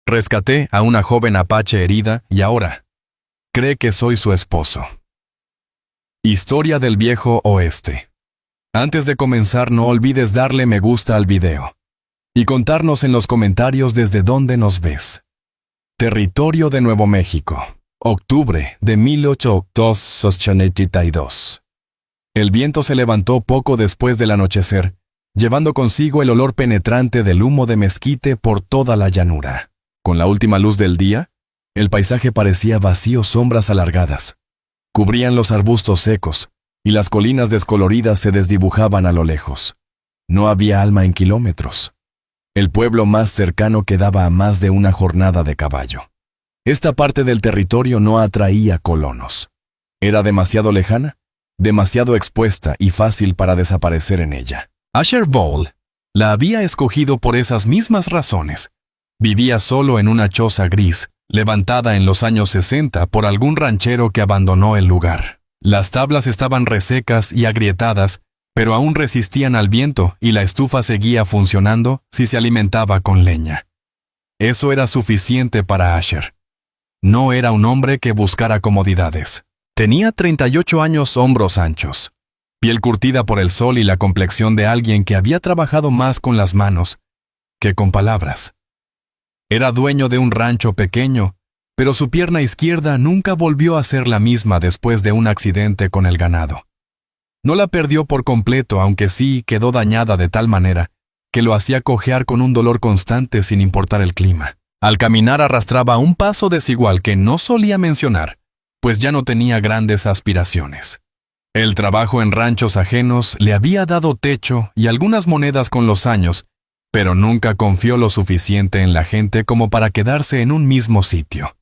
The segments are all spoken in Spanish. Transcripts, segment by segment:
Rescaté a una joven apache herida y ahora cree que soy su esposo. Historia del Viejo Oeste. Antes de comenzar, no olvides darle me gusta al video y contarnos en los comentarios desde dónde nos ves. Territorio de Nuevo México, octubre de 1882. El viento se levantó poco después del anochecer, llevando consigo el olor penetrante del humo de mezquite por toda la llanura. Con la última luz del día, el paisaje parecía vacío, sombras alargadas cubrían los arbustos secos, y las colinas descoloridas se desdibujaban a lo lejos. No había alma en kilómetros. El pueblo más cercano quedaba a más de una jornada de caballo. Esta parte del territorio no atraía colonos. Era demasiado lejana, demasiado expuesta y fácil para desaparecer en ella. Asher Ball la había escogido por esas mismas razones. Vivía solo en una choza gris, levantada en los años 60 por algún ranchero que abandonó el lugar. Las tablas estaban resecas y agrietadas, pero aún resistían al viento y la estufa seguía funcionando si se alimentaba con leña. Eso era suficiente para Asher. No era un hombre que buscara comodidades. Tenía 38 años, hombros anchos, piel curtida por el sol y la complexión de alguien que había trabajado más con las manos que con palabras. Era dueño de un rancho pequeño, pero su pierna izquierda nunca volvió a ser la misma después de un accidente con el ganado. No la perdió por completo, aunque sí quedó dañada de tal manera que lo hacía cojear con un dolor constante sin importar el clima. Al caminar arrastraba un paso desigual que no solía mencionar, pues ya no tenía grandes aspiraciones. El trabajo en ranchos ajenos le había dado techo y algunas monedas con los años, pero nunca confió lo suficiente en la gente como para quedarse en un mismo sitio.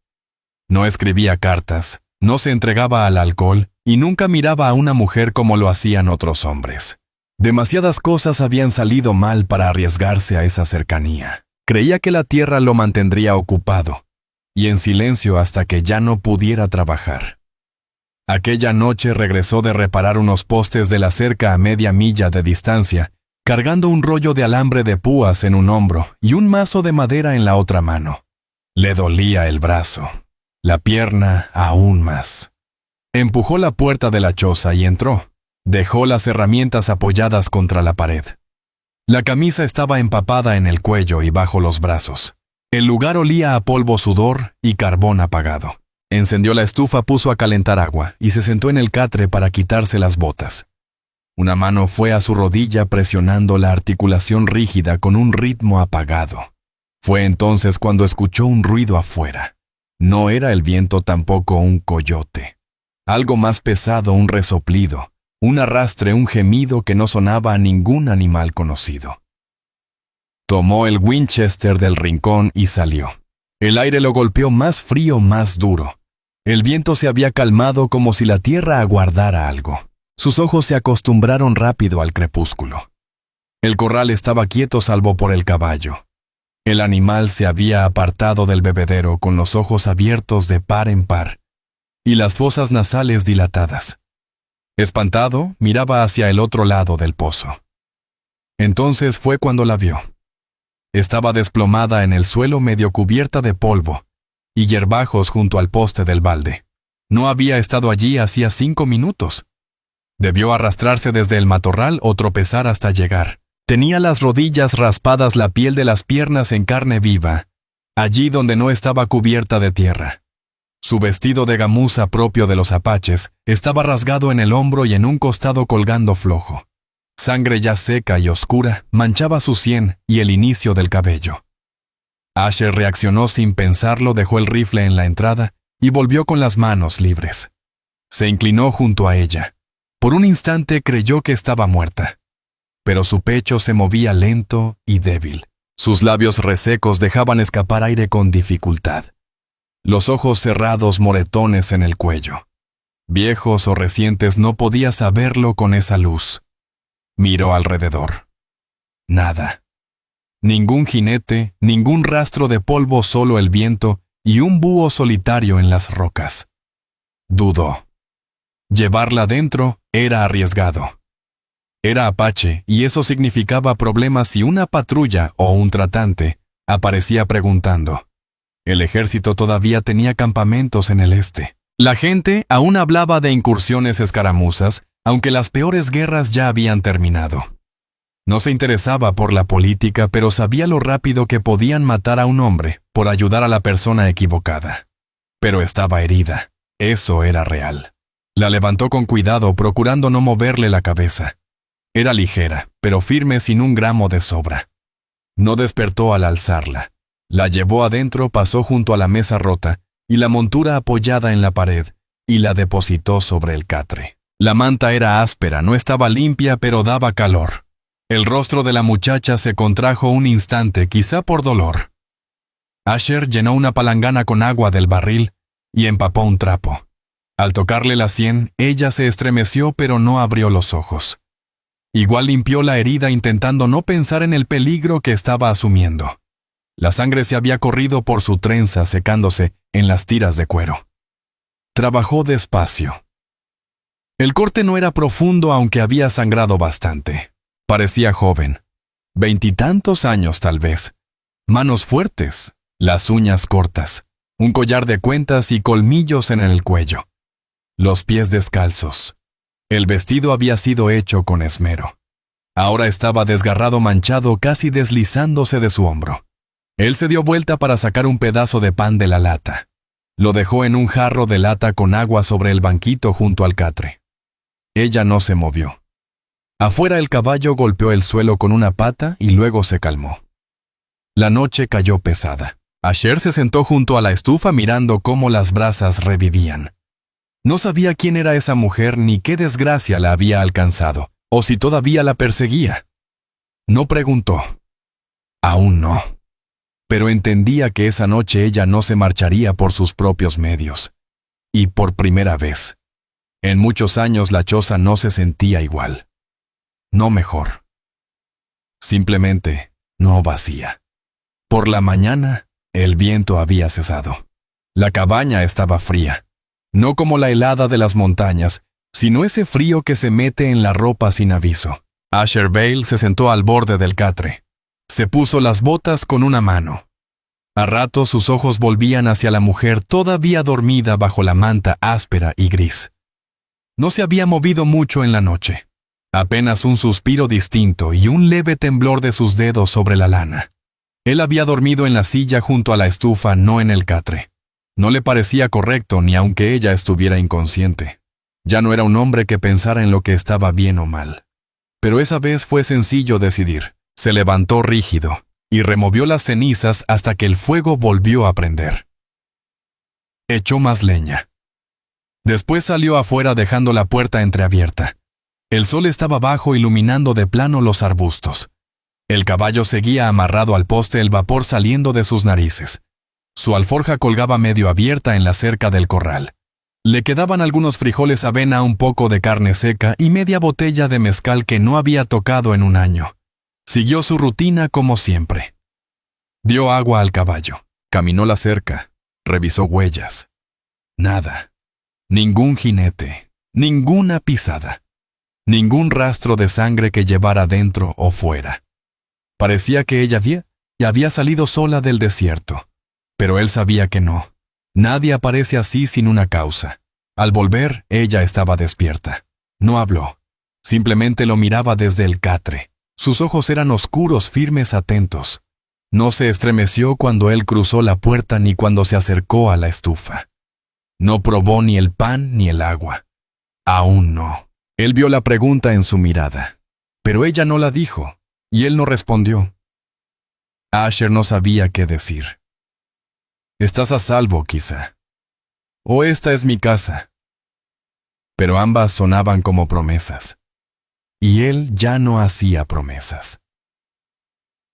No escribía cartas, no se entregaba al alcohol y nunca miraba a una mujer como lo hacían otros hombres. Demasiadas cosas habían salido mal para arriesgarse a esa cercanía. Creía que la tierra lo mantendría ocupado y en silencio hasta que ya no pudiera trabajar. Aquella noche regresó de reparar unos postes de la cerca a media milla de distancia, cargando un rollo de alambre de púas en un hombro y un mazo de madera en la otra mano. Le dolía el brazo, la pierna aún más. Empujó la puerta de la choza y entró. Dejó las herramientas apoyadas contra la pared. La camisa estaba empapada en el cuello y bajo los brazos. El lugar olía a polvo, sudor y carbón apagado. Encendió la estufa, puso a calentar agua y se sentó en el catre para quitarse las botas. Una mano fue a su rodilla presionando la articulación rígida con un ritmo apagado. Fue entonces cuando escuchó un ruido afuera. No era el viento, tampoco un coyote. Algo más pesado, un resoplido, un arrastre, un gemido que no sonaba a ningún animal conocido. Tomó el Winchester del rincón y salió. El aire lo golpeó más frío, más duro. El viento se había calmado como si la tierra aguardara algo. Sus ojos se acostumbraron rápido al crepúsculo. El corral estaba quieto salvo por el caballo. El animal se había apartado del bebedero con los ojos abiertos de par en par y las fosas nasales dilatadas. Espantado, miraba hacia el otro lado del pozo. Entonces fue cuando la vio. Estaba desplomada en el suelo, medio cubierta de polvo y hierbajos junto al poste del balde. No había estado allí hacía 5 minutos. Debió arrastrarse desde el matorral o tropezar hasta llegar. Tenía las rodillas raspadas, la piel de las piernas en carne viva, allí donde no estaba cubierta de tierra. Su vestido de gamuza propio de los apaches estaba rasgado en el hombro y en un costado colgando flojo. Sangre ya seca y oscura manchaba su sien y el inicio del cabello. Asher reaccionó sin pensarlo, dejó el rifle en la entrada y volvió con las manos libres. Se inclinó junto a ella. Por un instante creyó que estaba muerta, pero su pecho se movía lento y débil. Sus labios resecos dejaban escapar aire con dificultad. Los ojos cerrados, moretones en el cuello. Viejos o recientes, no podía saberlo con esa luz. Miró alrededor. Nada. Ningún jinete, ningún rastro de polvo, solo el viento y un búho solitario en las rocas. Dudó. Llevarla dentro era arriesgado. Era apache y eso significaba problemas si una patrulla o un tratante aparecía preguntando: El ejército todavía tenía campamentos en el este. La gente aún hablaba de incursiones escaramuzas, aunque las peores guerras ya habían terminado. No se interesaba por la política, pero sabía lo rápido que podían matar a un hombre por ayudar a la persona equivocada. Pero estaba herida. Eso era real. La levantó con cuidado, procurando no moverle la cabeza. Era ligera, pero firme sin un gramo de sobra. No despertó al alzarla. La llevó adentro, pasó junto a la mesa rota y la montura apoyada en la pared, y la depositó sobre el catre. La manta era áspera, no estaba limpia, pero daba calor. El rostro de la muchacha se contrajo un instante, quizá por dolor. Asher llenó una palangana con agua del barril y empapó un trapo. Al tocarle la sien, ella se estremeció, pero no abrió los ojos. Igual limpió la herida, intentando no pensar en el peligro que estaba asumiendo. La sangre se había corrido por su trenza, secándose en las tiras de cuero. Trabajó despacio. El corte no era profundo, aunque había sangrado bastante. Parecía joven. 20 y tantos años tal vez. Manos fuertes, las uñas cortas, un collar de cuentas y colmillos en el cuello. Los pies descalzos. El vestido había sido hecho con esmero. Ahora estaba desgarrado, manchado, casi deslizándose de su hombro. Él se dio vuelta para sacar un pedazo de pan de la lata. Lo dejó en un jarro de lata con agua sobre el banquito junto al catre. Ella no se movió. Afuera el caballo golpeó el suelo con una pata y luego se calmó. La noche cayó pesada. Asher se sentó junto a la estufa mirando cómo las brasas revivían. No sabía quién era esa mujer ni qué desgracia la había alcanzado, o si todavía la perseguía. No preguntó. Aún no. Pero entendía que esa noche ella no se marcharía por sus propios medios. Y por primera vez. En muchos años la choza no se sentía igual. No mejor. Simplemente no vacía. Por la mañana, el viento había cesado. La cabaña estaba fría. No como la helada de las montañas, sino ese frío que se mete en la ropa sin aviso. Asher Bale se sentó al borde del catre. Se puso las botas con una mano. A ratos sus ojos volvían hacia la mujer todavía dormida bajo la manta áspera y gris. No se había movido mucho en la noche. Apenas un suspiro distinto y un leve temblor de sus dedos sobre la lana. Él había dormido en la silla junto a la estufa, no en el catre. No le parecía correcto ni aunque ella estuviera inconsciente. Ya no era un hombre que pensara en lo que estaba bien o mal. Pero esa vez fue sencillo decidir. Se levantó rígido y removió las cenizas hasta que el fuego volvió a prender. Echó más leña. Después salió afuera dejando la puerta entreabierta. El sol estaba bajo iluminando de plano los arbustos. El caballo seguía amarrado al poste, el vapor saliendo de sus narices. Su alforja colgaba medio abierta en la cerca del corral. Le quedaban algunos frijoles, avena, un poco de carne seca y media botella de mezcal que no había tocado en un año. Siguió su rutina como siempre. Dio agua al caballo, caminó la cerca, revisó huellas. Nada. Ningún jinete, ninguna pisada. Ningún rastro de sangre que llevara dentro o fuera. Parecía que ella había salido sola del desierto. Pero él sabía que no. Nadie aparece así sin una causa. Al volver, ella estaba despierta. No habló. Simplemente lo miraba desde el catre. Sus ojos eran oscuros, firmes, atentos. No se estremeció cuando él cruzó la puerta ni cuando se acercó a la estufa. No probó ni el pan ni el agua. Aún no. Él vio la pregunta en su mirada. Pero ella no la dijo, y él no respondió. Asher no sabía qué decir. Estás a salvo, quizá. O esta es mi casa. Pero ambas sonaban como promesas. Y él ya no hacía promesas.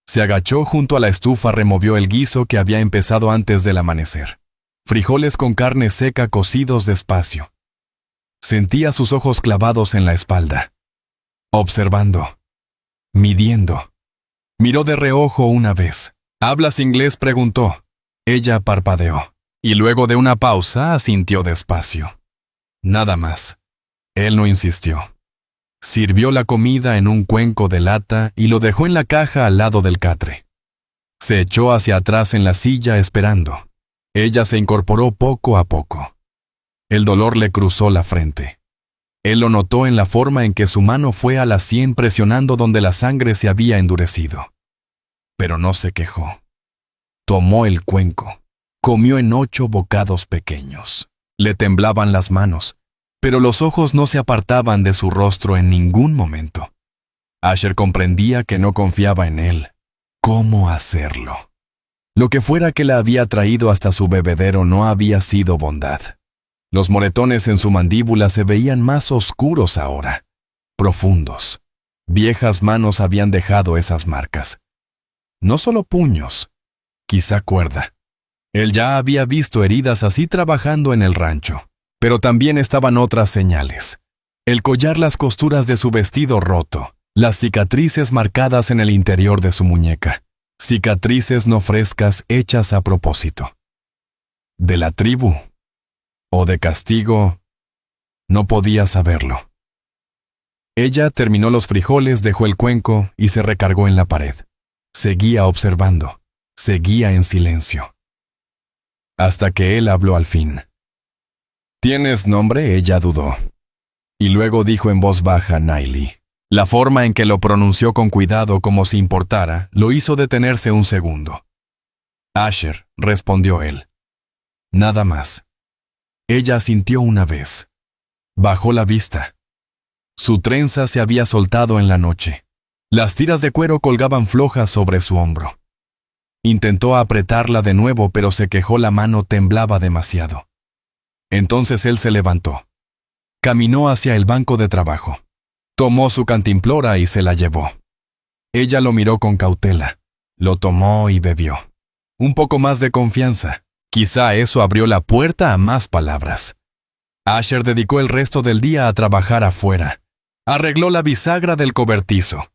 Se agachó junto a la estufa, removió el guiso que había empezado antes del amanecer. Frijoles con carne seca cocidos despacio. Sentía sus ojos clavados en la espalda. Observando. Midiendo. Miró de reojo una vez. ¿Hablas inglés?, preguntó. Ella parpadeó, y luego de una pausa asintió despacio. Nada más. Él no insistió. Sirvió la comida en un cuenco de lata y lo dejó en la caja al lado del catre. Se echó hacia atrás en la silla esperando. Ella se incorporó poco a poco. El dolor le cruzó la frente. Él lo notó en la forma en que su mano fue a la sien presionando donde la sangre se había endurecido. Pero no se quejó. Tomó el cuenco. Comió en 8 bocados pequeños. Le temblaban las manos, pero los ojos no se apartaban de su rostro en ningún momento. Asher comprendía que no confiaba en él. ¿Cómo hacerlo? Lo que fuera que la había traído hasta su bebedero no había sido bondad. Los moretones en su mandíbula se veían más oscuros ahora, profundos. Viejas manos habían dejado esas marcas. No solo puños, quizá cuerda. Él ya había visto heridas así trabajando en el rancho, pero también estaban otras señales. El collar, las costuras de su vestido roto, las cicatrices marcadas en el interior de su muñeca. Cicatrices no frescas hechas a propósito. ¿De la tribu? ¿O de castigo? No podía saberlo. Ella terminó los frijoles, dejó el cuenco y se recargó en la pared. Seguía observando, seguía en silencio. Hasta que él habló al fin. ¿Tienes nombre? Ella dudó. Y luego dijo en voz baja Naili. La forma en que lo pronunció con cuidado como si importara, lo hizo detenerse un segundo. Asher, respondió él. Nada más. Ella asintió una vez. Bajó la vista. Su trenza se había soltado en la noche. Las tiras de cuero colgaban flojas sobre su hombro. Intentó apretarla de nuevo, pero se quejó, la mano temblaba demasiado. Entonces él se levantó. Caminó hacia el banco de trabajo. Tomó su cantimplora y se la llevó. Ella lo miró con cautela. Lo tomó y bebió. Un poco más de confianza. Quizá eso abrió la puerta a más palabras. Asher dedicó el resto del día a trabajar afuera. Arregló la bisagra del cobertizo.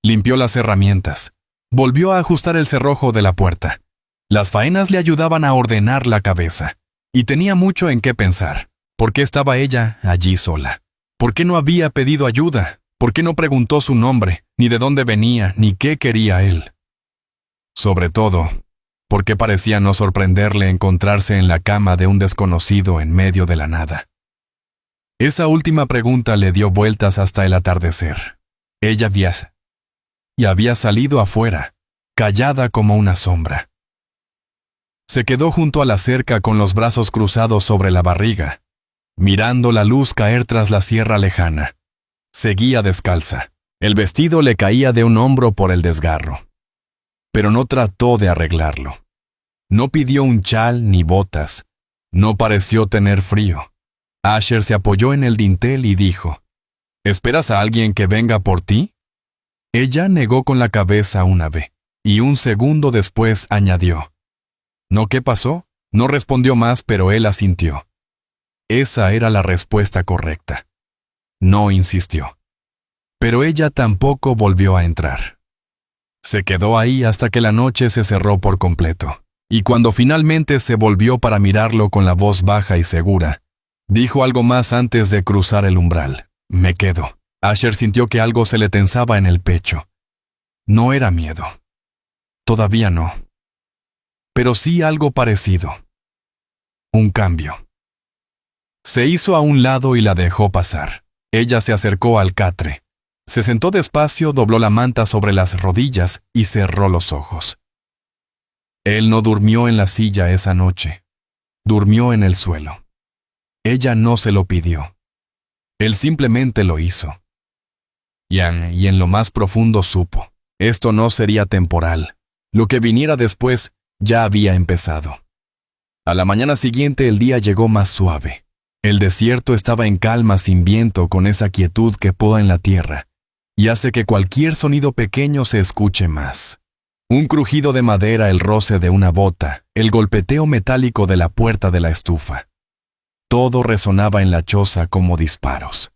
Limpió las herramientas. Volvió a ajustar el cerrojo de la puerta. Las faenas le ayudaban a ordenar la cabeza. Y tenía mucho en qué pensar. ¿Por qué estaba ella allí sola? ¿Por qué no había pedido ayuda? ¿Por qué no preguntó su nombre, ni de dónde venía, ni qué quería él? Sobre todo, ¿por qué parecía no sorprenderle encontrarse en la cama de un desconocido en medio de la nada? Esa última pregunta le dio vueltas hasta el atardecer. Ella había salido afuera, callada como una sombra. Se quedó junto a la cerca con los brazos cruzados sobre la barriga, mirando la luz caer tras la sierra lejana. Seguía descalza. El vestido le caía de un hombro por el desgarro. Pero no trató de arreglarlo. No pidió un chal ni botas. No pareció tener frío. Asher se apoyó en el dintel y dijo, ¿esperas a alguien que venga por ti? Ella negó con la cabeza una vez, y un segundo después añadió, ¿no qué pasó? No respondió más, pero él asintió. Esa era la respuesta correcta. No insistió. Pero ella tampoco volvió a entrar. Se quedó ahí hasta que la noche se cerró por completo, y cuando finalmente se volvió para mirarlo con la voz baja y segura, dijo algo más antes de cruzar el umbral. Me quedo. Asher sintió que algo se le tensaba en el pecho. No era miedo. Todavía no. Pero sí algo parecido. Un cambio. Se hizo a un lado y la dejó pasar. Ella se acercó al catre. Se sentó despacio, dobló la manta sobre las rodillas y cerró los ojos. Él no durmió en la silla esa noche. Durmió en el suelo. Ella no se lo pidió. Él simplemente lo hizo. Y en lo más profundo supo. Esto no sería temporal. Lo que viniera después ya había empezado. A la mañana siguiente el día llegó más suave. El desierto estaba en calma, sin viento, con esa quietud que poda en la tierra y hace que cualquier sonido pequeño se escuche más. Un crujido de madera, el roce de una bota, el golpeteo metálico de la puerta de la estufa. Todo resonaba en la choza como disparos.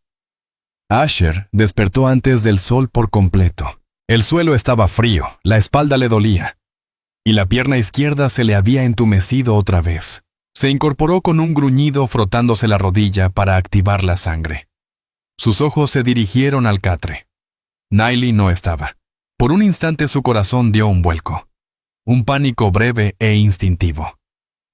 Asher despertó antes del sol por completo. El suelo estaba frío, la espalda le dolía, y la pierna izquierda se le había entumecido otra vez. Se incorporó con un gruñido, frotándose la rodilla para activar la sangre. Sus ojos se dirigieron al catre. Naili no estaba. Por un instante su corazón dio un vuelco. Un pánico breve e instintivo.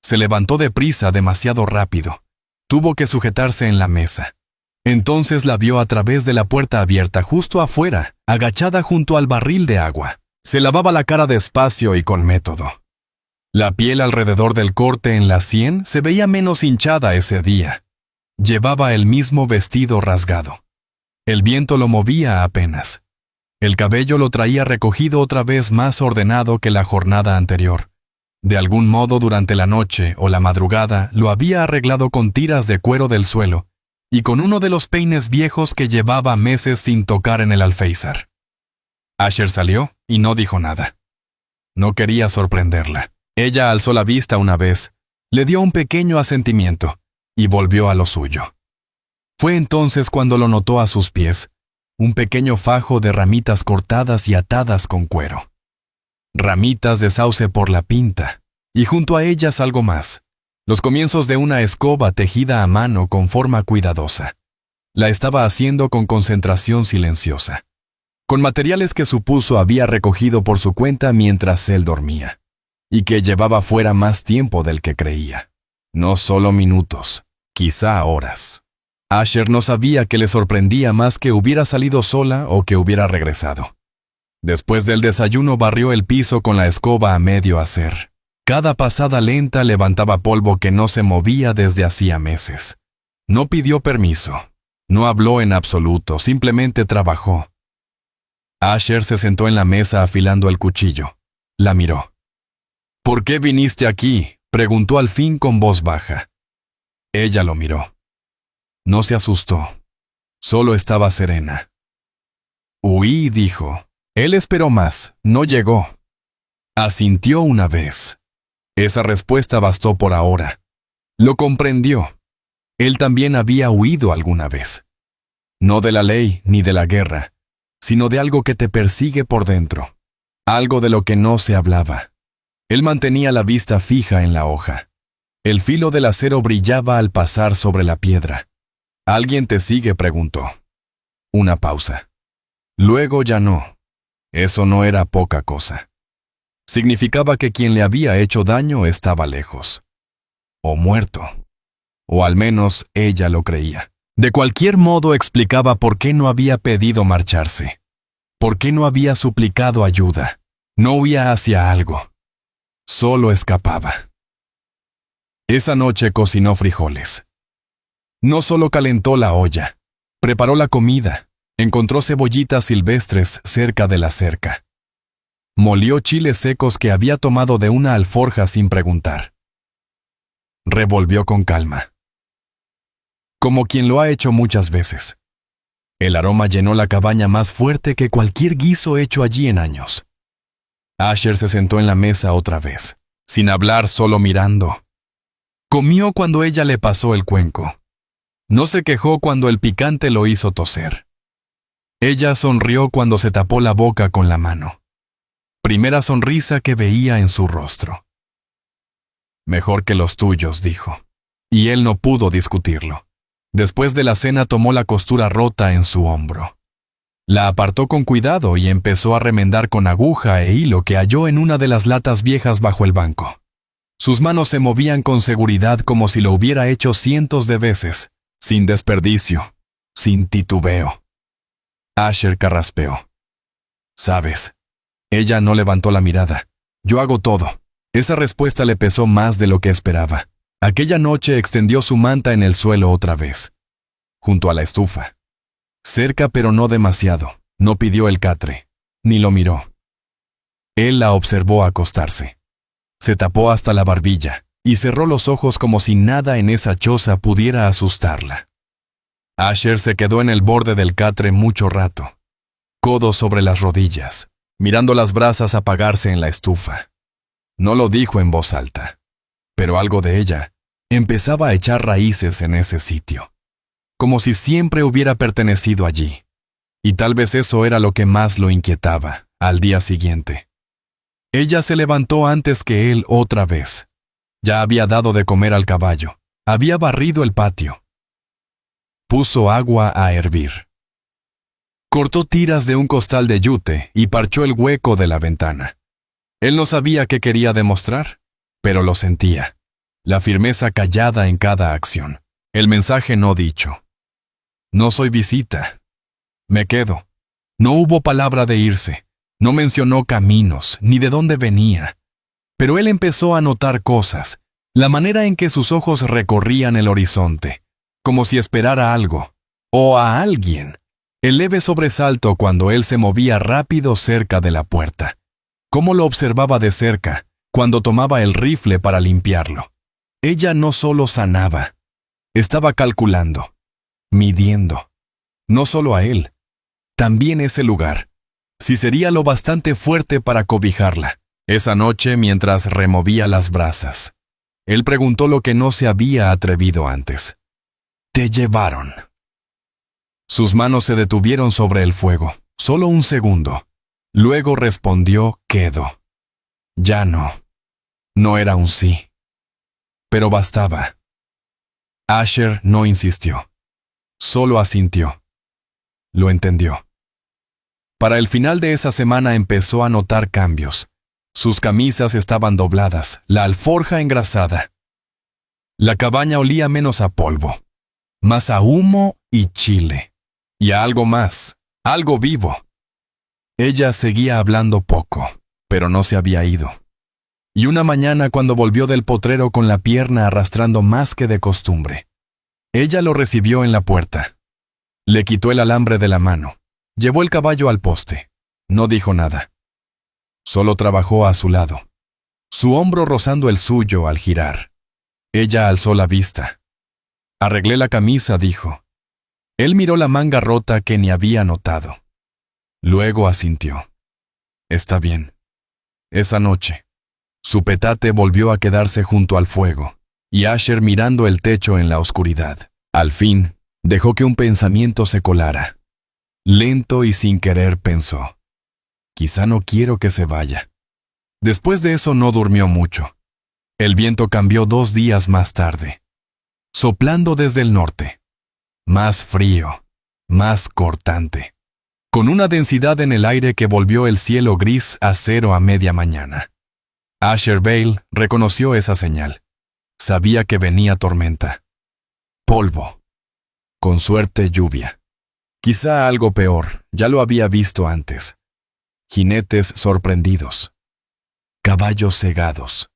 Se levantó deprisa, demasiado rápido. Tuvo que sujetarse en la mesa. Entonces la vio a través de la puerta abierta justo afuera, agachada junto al barril de agua. Se lavaba la cara despacio y con método. La piel alrededor del corte en la sien se veía menos hinchada ese día. Llevaba el mismo vestido rasgado. El viento lo movía apenas. El cabello lo traía recogido otra vez más ordenado que la jornada anterior. De algún modo durante la noche o la madrugada lo había arreglado con tiras de cuero del suelo y con uno de los peines viejos que llevaba meses sin tocar en el alféizar. Asher salió y no dijo nada. No quería sorprenderla. Ella alzó la vista una vez, le dio un pequeño asentimiento y volvió a lo suyo. Fue entonces cuando lo notó a sus pies, un pequeño fajo de ramitas cortadas y atadas con cuero. Ramitas de sauce por la pinta, y junto a ellas algo más, los comienzos de una escoba tejida a mano con forma cuidadosa. La estaba haciendo con concentración silenciosa, con materiales que supuso había recogido por su cuenta mientras él dormía, y que llevaba fuera más tiempo del que creía. No solo minutos, quizá horas. Asher no sabía que le sorprendía más que hubiera salido sola o que hubiera regresado. Después del desayuno barrió el piso con la escoba a medio hacer. Cada pasada lenta levantaba polvo que no se movía desde hacía meses. No pidió permiso. No habló en absoluto, simplemente trabajó. Asher se sentó en la mesa afilando el cuchillo. La miró. «¿Por qué viniste aquí?», preguntó al fin con voz baja. Ella lo miró. No se asustó. Solo estaba serena. «Huí», dijo. Él esperó más. No llegó. Asintió una vez. Esa respuesta bastó por ahora. Lo comprendió. Él también había huido alguna vez. No de la ley ni de la guerra, sino de algo que te persigue por dentro. Algo de lo que no se hablaba. Él mantenía la vista fija en la hoja. El filo del acero brillaba al pasar sobre la piedra. «¿Alguien te sigue?», preguntó. Una pausa. Luego ya no. Eso no era poca cosa. Significaba que quien le había hecho daño estaba lejos. O muerto. O al menos ella lo creía. De cualquier modo explicaba por qué no había pedido marcharse. Por qué no había suplicado ayuda. No huía hacia algo. Solo escapaba. Esa noche cocinó frijoles. No solo calentó la olla, preparó la comida, encontró cebollitas silvestres cerca de la cerca. Molió chiles secos que había tomado de una alforja sin preguntar. Revolvió con calma. Como quien lo ha hecho muchas veces. El aroma llenó la cabaña más fuerte que cualquier guiso hecho allí en años. Asher se sentó en la mesa otra vez, sin hablar, solo mirando. Comió cuando ella le pasó el cuenco. No se quejó cuando el picante lo hizo toser. Ella sonrió cuando se tapó la boca con la mano. Primera sonrisa que veía en su rostro. «Mejor que los tuyos», dijo. Y él no pudo discutirlo. Después de la cena tomó la costura rota en su hombro. La apartó con cuidado y empezó a remendar con aguja e hilo que halló en una de las latas viejas bajo el banco. Sus manos se movían con seguridad como si lo hubiera hecho cientos de veces, sin desperdicio, sin titubeo. Asher carraspeó. «¿Sabes?» Ella no levantó la mirada. «Yo hago todo». Esa respuesta le pesó más de lo que esperaba. Aquella noche extendió su manta en el suelo otra vez, junto a la estufa. Cerca pero no demasiado. No pidió el catre, ni lo miró. Él la observó acostarse. Se tapó hasta la barbilla y cerró los ojos como si nada en esa choza pudiera asustarla. Asher se quedó en el borde del catre mucho rato, codos sobre las rodillas, mirando las brasas apagarse en la estufa. No lo dijo en voz alta, pero algo de ella empezaba a echar raíces en ese sitio, como si siempre hubiera pertenecido allí. Y tal vez eso era lo que más lo inquietaba al día siguiente. Ella se levantó antes que él otra vez. Ya había dado de comer al caballo, había barrido el patio. Puso agua a hervir. Cortó tiras de un costal de yute y parchó el hueco de la ventana. Él no sabía qué quería demostrar, pero lo sentía. la firmeza callada en cada acción, el mensaje no dicho. No soy visita. Me quedo. No hubo palabra de irse, no mencionó caminos, ni de dónde venía. Pero él empezó a notar cosas, la manera en que sus ojos recorrían el horizonte, como si esperara algo, o a alguien. El leve sobresalto cuando él se movía rápido cerca de la puerta. Cómo lo observaba de cerca, cuando tomaba el rifle para limpiarlo. Ella no solo sanaba, estaba calculando, midiendo. No solo a él, también ese lugar. Si sería lo bastante fuerte para cobijarla. Esa noche, mientras removía las brasas, él preguntó lo que no se había atrevido antes. «¿Te llevaron?» Sus manos se detuvieron sobre el fuego, solo un segundo. Luego respondió quedo. Ya no. No era un sí. Pero bastaba. Asher no insistió. Solo asintió. Lo entendió. Para el final de esa semana empezó a notar cambios. Sus camisas estaban dobladas, la alforja engrasada. La cabaña olía menos a polvo, más a humo y chile. Y a algo más, algo vivo. Ella seguía hablando poco, pero no se había ido. Y una mañana cuando volvió del potrero con la pierna arrastrando más que de costumbre, ella lo recibió en la puerta. Le quitó el alambre de la mano, llevó el caballo al poste. No dijo nada. Solo trabajó a su lado, su hombro rozando el suyo al girar. Ella alzó la vista. Arreglé la camisa, dijo. Él miró la manga rota que ni había notado. Luego asintió. Está bien. Esa noche, su petate volvió a quedarse junto al fuego, y Asher mirando el techo en la oscuridad. Al fin, dejó que un pensamiento se colara. Lento y sin querer pensó. Quizá no quiero que se vaya. Después de eso no durmió mucho. El viento cambió 2 días más tarde, soplando desde el norte. Más frío, más cortante, con una densidad en el aire que volvió el cielo gris a cero a media mañana. Asher Bale reconoció esa señal. Sabía que venía tormenta. Polvo. Con suerte lluvia. Quizá algo peor, ya lo había visto antes. Jinetes sorprendidos. Caballos cegados.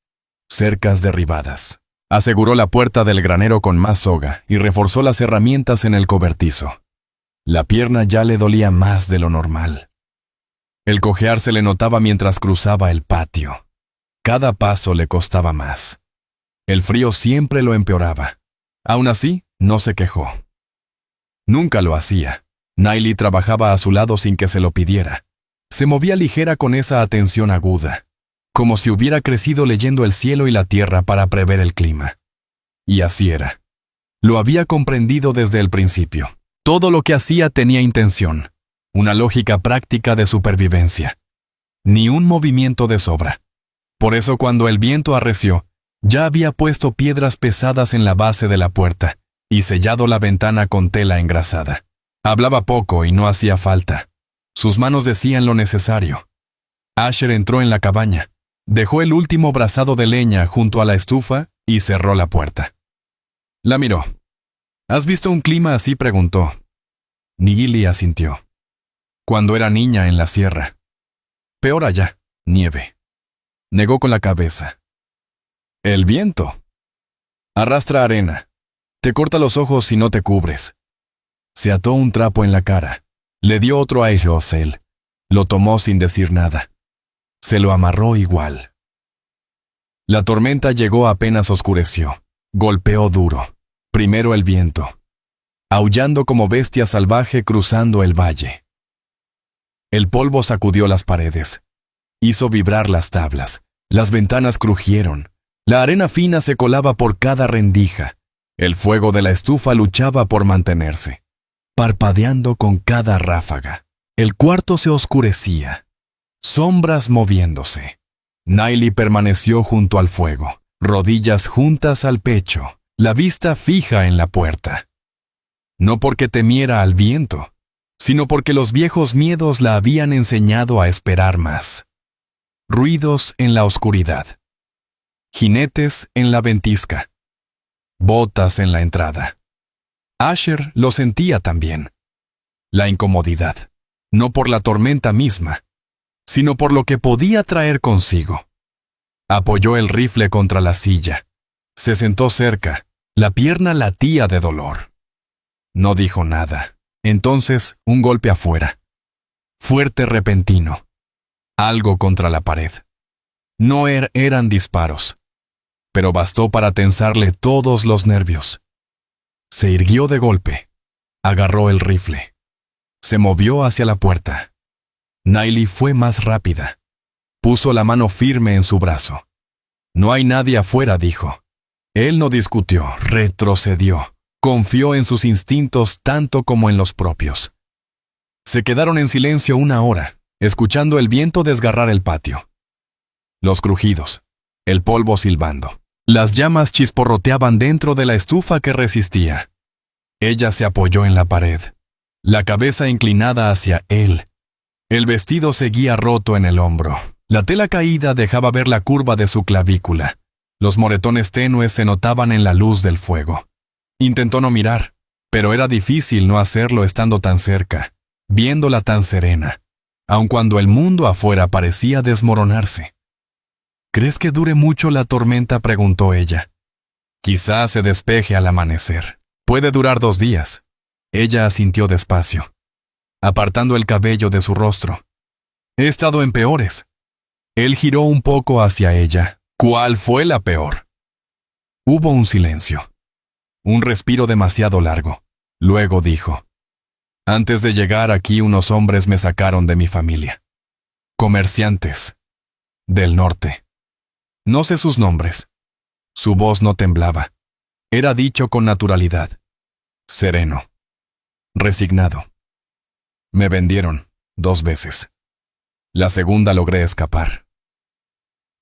Cercas derribadas. Aseguró la puerta del granero con más soga y reforzó las herramientas en el cobertizo. La pierna ya le dolía más de lo normal. El cojear se le notaba mientras cruzaba el patio. Cada paso le costaba más. El frío siempre lo empeoraba. Aún así, no se quejó. Nunca lo hacía. Nailey trabajaba a su lado sin que se lo pidiera. Se movía ligera con esa atención aguda, como si hubiera crecido leyendo el cielo y la tierra para prever el clima. Y así era. Lo había comprendido desde el principio. Todo lo que hacía tenía intención, una lógica práctica de supervivencia. Ni un movimiento de sobra. Por eso cuando el viento arreció, ya había puesto piedras pesadas en la base de la puerta y sellado la ventana con tela engrasada. Hablaba poco y no hacía falta. Sus manos decían lo necesario. Asher entró en la cabaña, dejó el último brazado de leña junto a la estufa y cerró la puerta. La miró. ¿Has visto un clima así?, preguntó. Nigili asintió. Cuando era niña en la sierra. Peor allá, nieve. Negó con la cabeza. El viento. Arrastra arena. Te corta los ojos si no te cubres. Se ató un trapo en la cara. Le dio otro aerosol. Lo tomó sin decir nada. Se lo amarró igual. La tormenta llegó apenas oscureció. Golpeó duro. Primero el viento, aullando como bestia salvaje cruzando el valle. El polvo sacudió las paredes. Hizo vibrar las tablas. Las ventanas crujieron. La arena fina se colaba por cada rendija. El fuego de la estufa luchaba por mantenerse, parpadeando con cada ráfaga. El cuarto se oscurecía. Sombras moviéndose. Nailey permaneció junto al fuego, rodillas juntas al pecho, la vista fija en la puerta. No porque temiera al viento, sino porque los viejos miedos la habían enseñado a esperar más. Ruidos en la oscuridad. jinetes en la ventisca, botas en la entrada. Asher lo sentía también. La incomodidad, no por la tormenta misma, sino por lo que podía traer consigo. Apoyó el rifle contra la silla. Se sentó cerca. La pierna latía de dolor. No dijo nada. Entonces, un golpe afuera. Fuerte, repentino. Algo contra la pared. No eran disparos, pero bastó para tensarle todos los nervios. Se irguió de golpe. Agarró el rifle. Se movió hacia la puerta. Nailey fue más rápida. Puso la mano firme en su brazo. No hay nadie afuera, dijo. Él no discutió, retrocedió. Confió en sus instintos tanto como en los propios. Se quedaron en silencio una hora, escuchando el viento desgarrar el patio. Los crujidos, el polvo silbando. Las llamas chisporroteaban dentro de la estufa que resistía. Ella se apoyó en la pared, la cabeza inclinada hacia él. El vestido seguía roto en el hombro. La tela caída dejaba ver la curva de su clavícula. Los moretones tenues se notaban en la luz del fuego. Intentó no mirar, pero era difícil no hacerlo estando tan cerca, viéndola tan serena, aun cuando el mundo afuera parecía desmoronarse. ¿Crees que dure mucho la tormenta?, preguntó ella. Quizás se despeje al amanecer. Puede durar 2 días. Ella asintió despacio, apartando el cabello de su rostro. He estado en peores. Él giró un poco hacia ella. ¿Cuál fue la peor? Hubo un silencio. Un respiro demasiado largo. Luego dijo: antes de llegar aquí unos hombres me sacaron de mi familia. Comerciantes. Del norte. No sé sus nombres. Su voz no temblaba. Era dicho con naturalidad. Sereno. Resignado. Me vendieron 2 veces. La segunda logré escapar.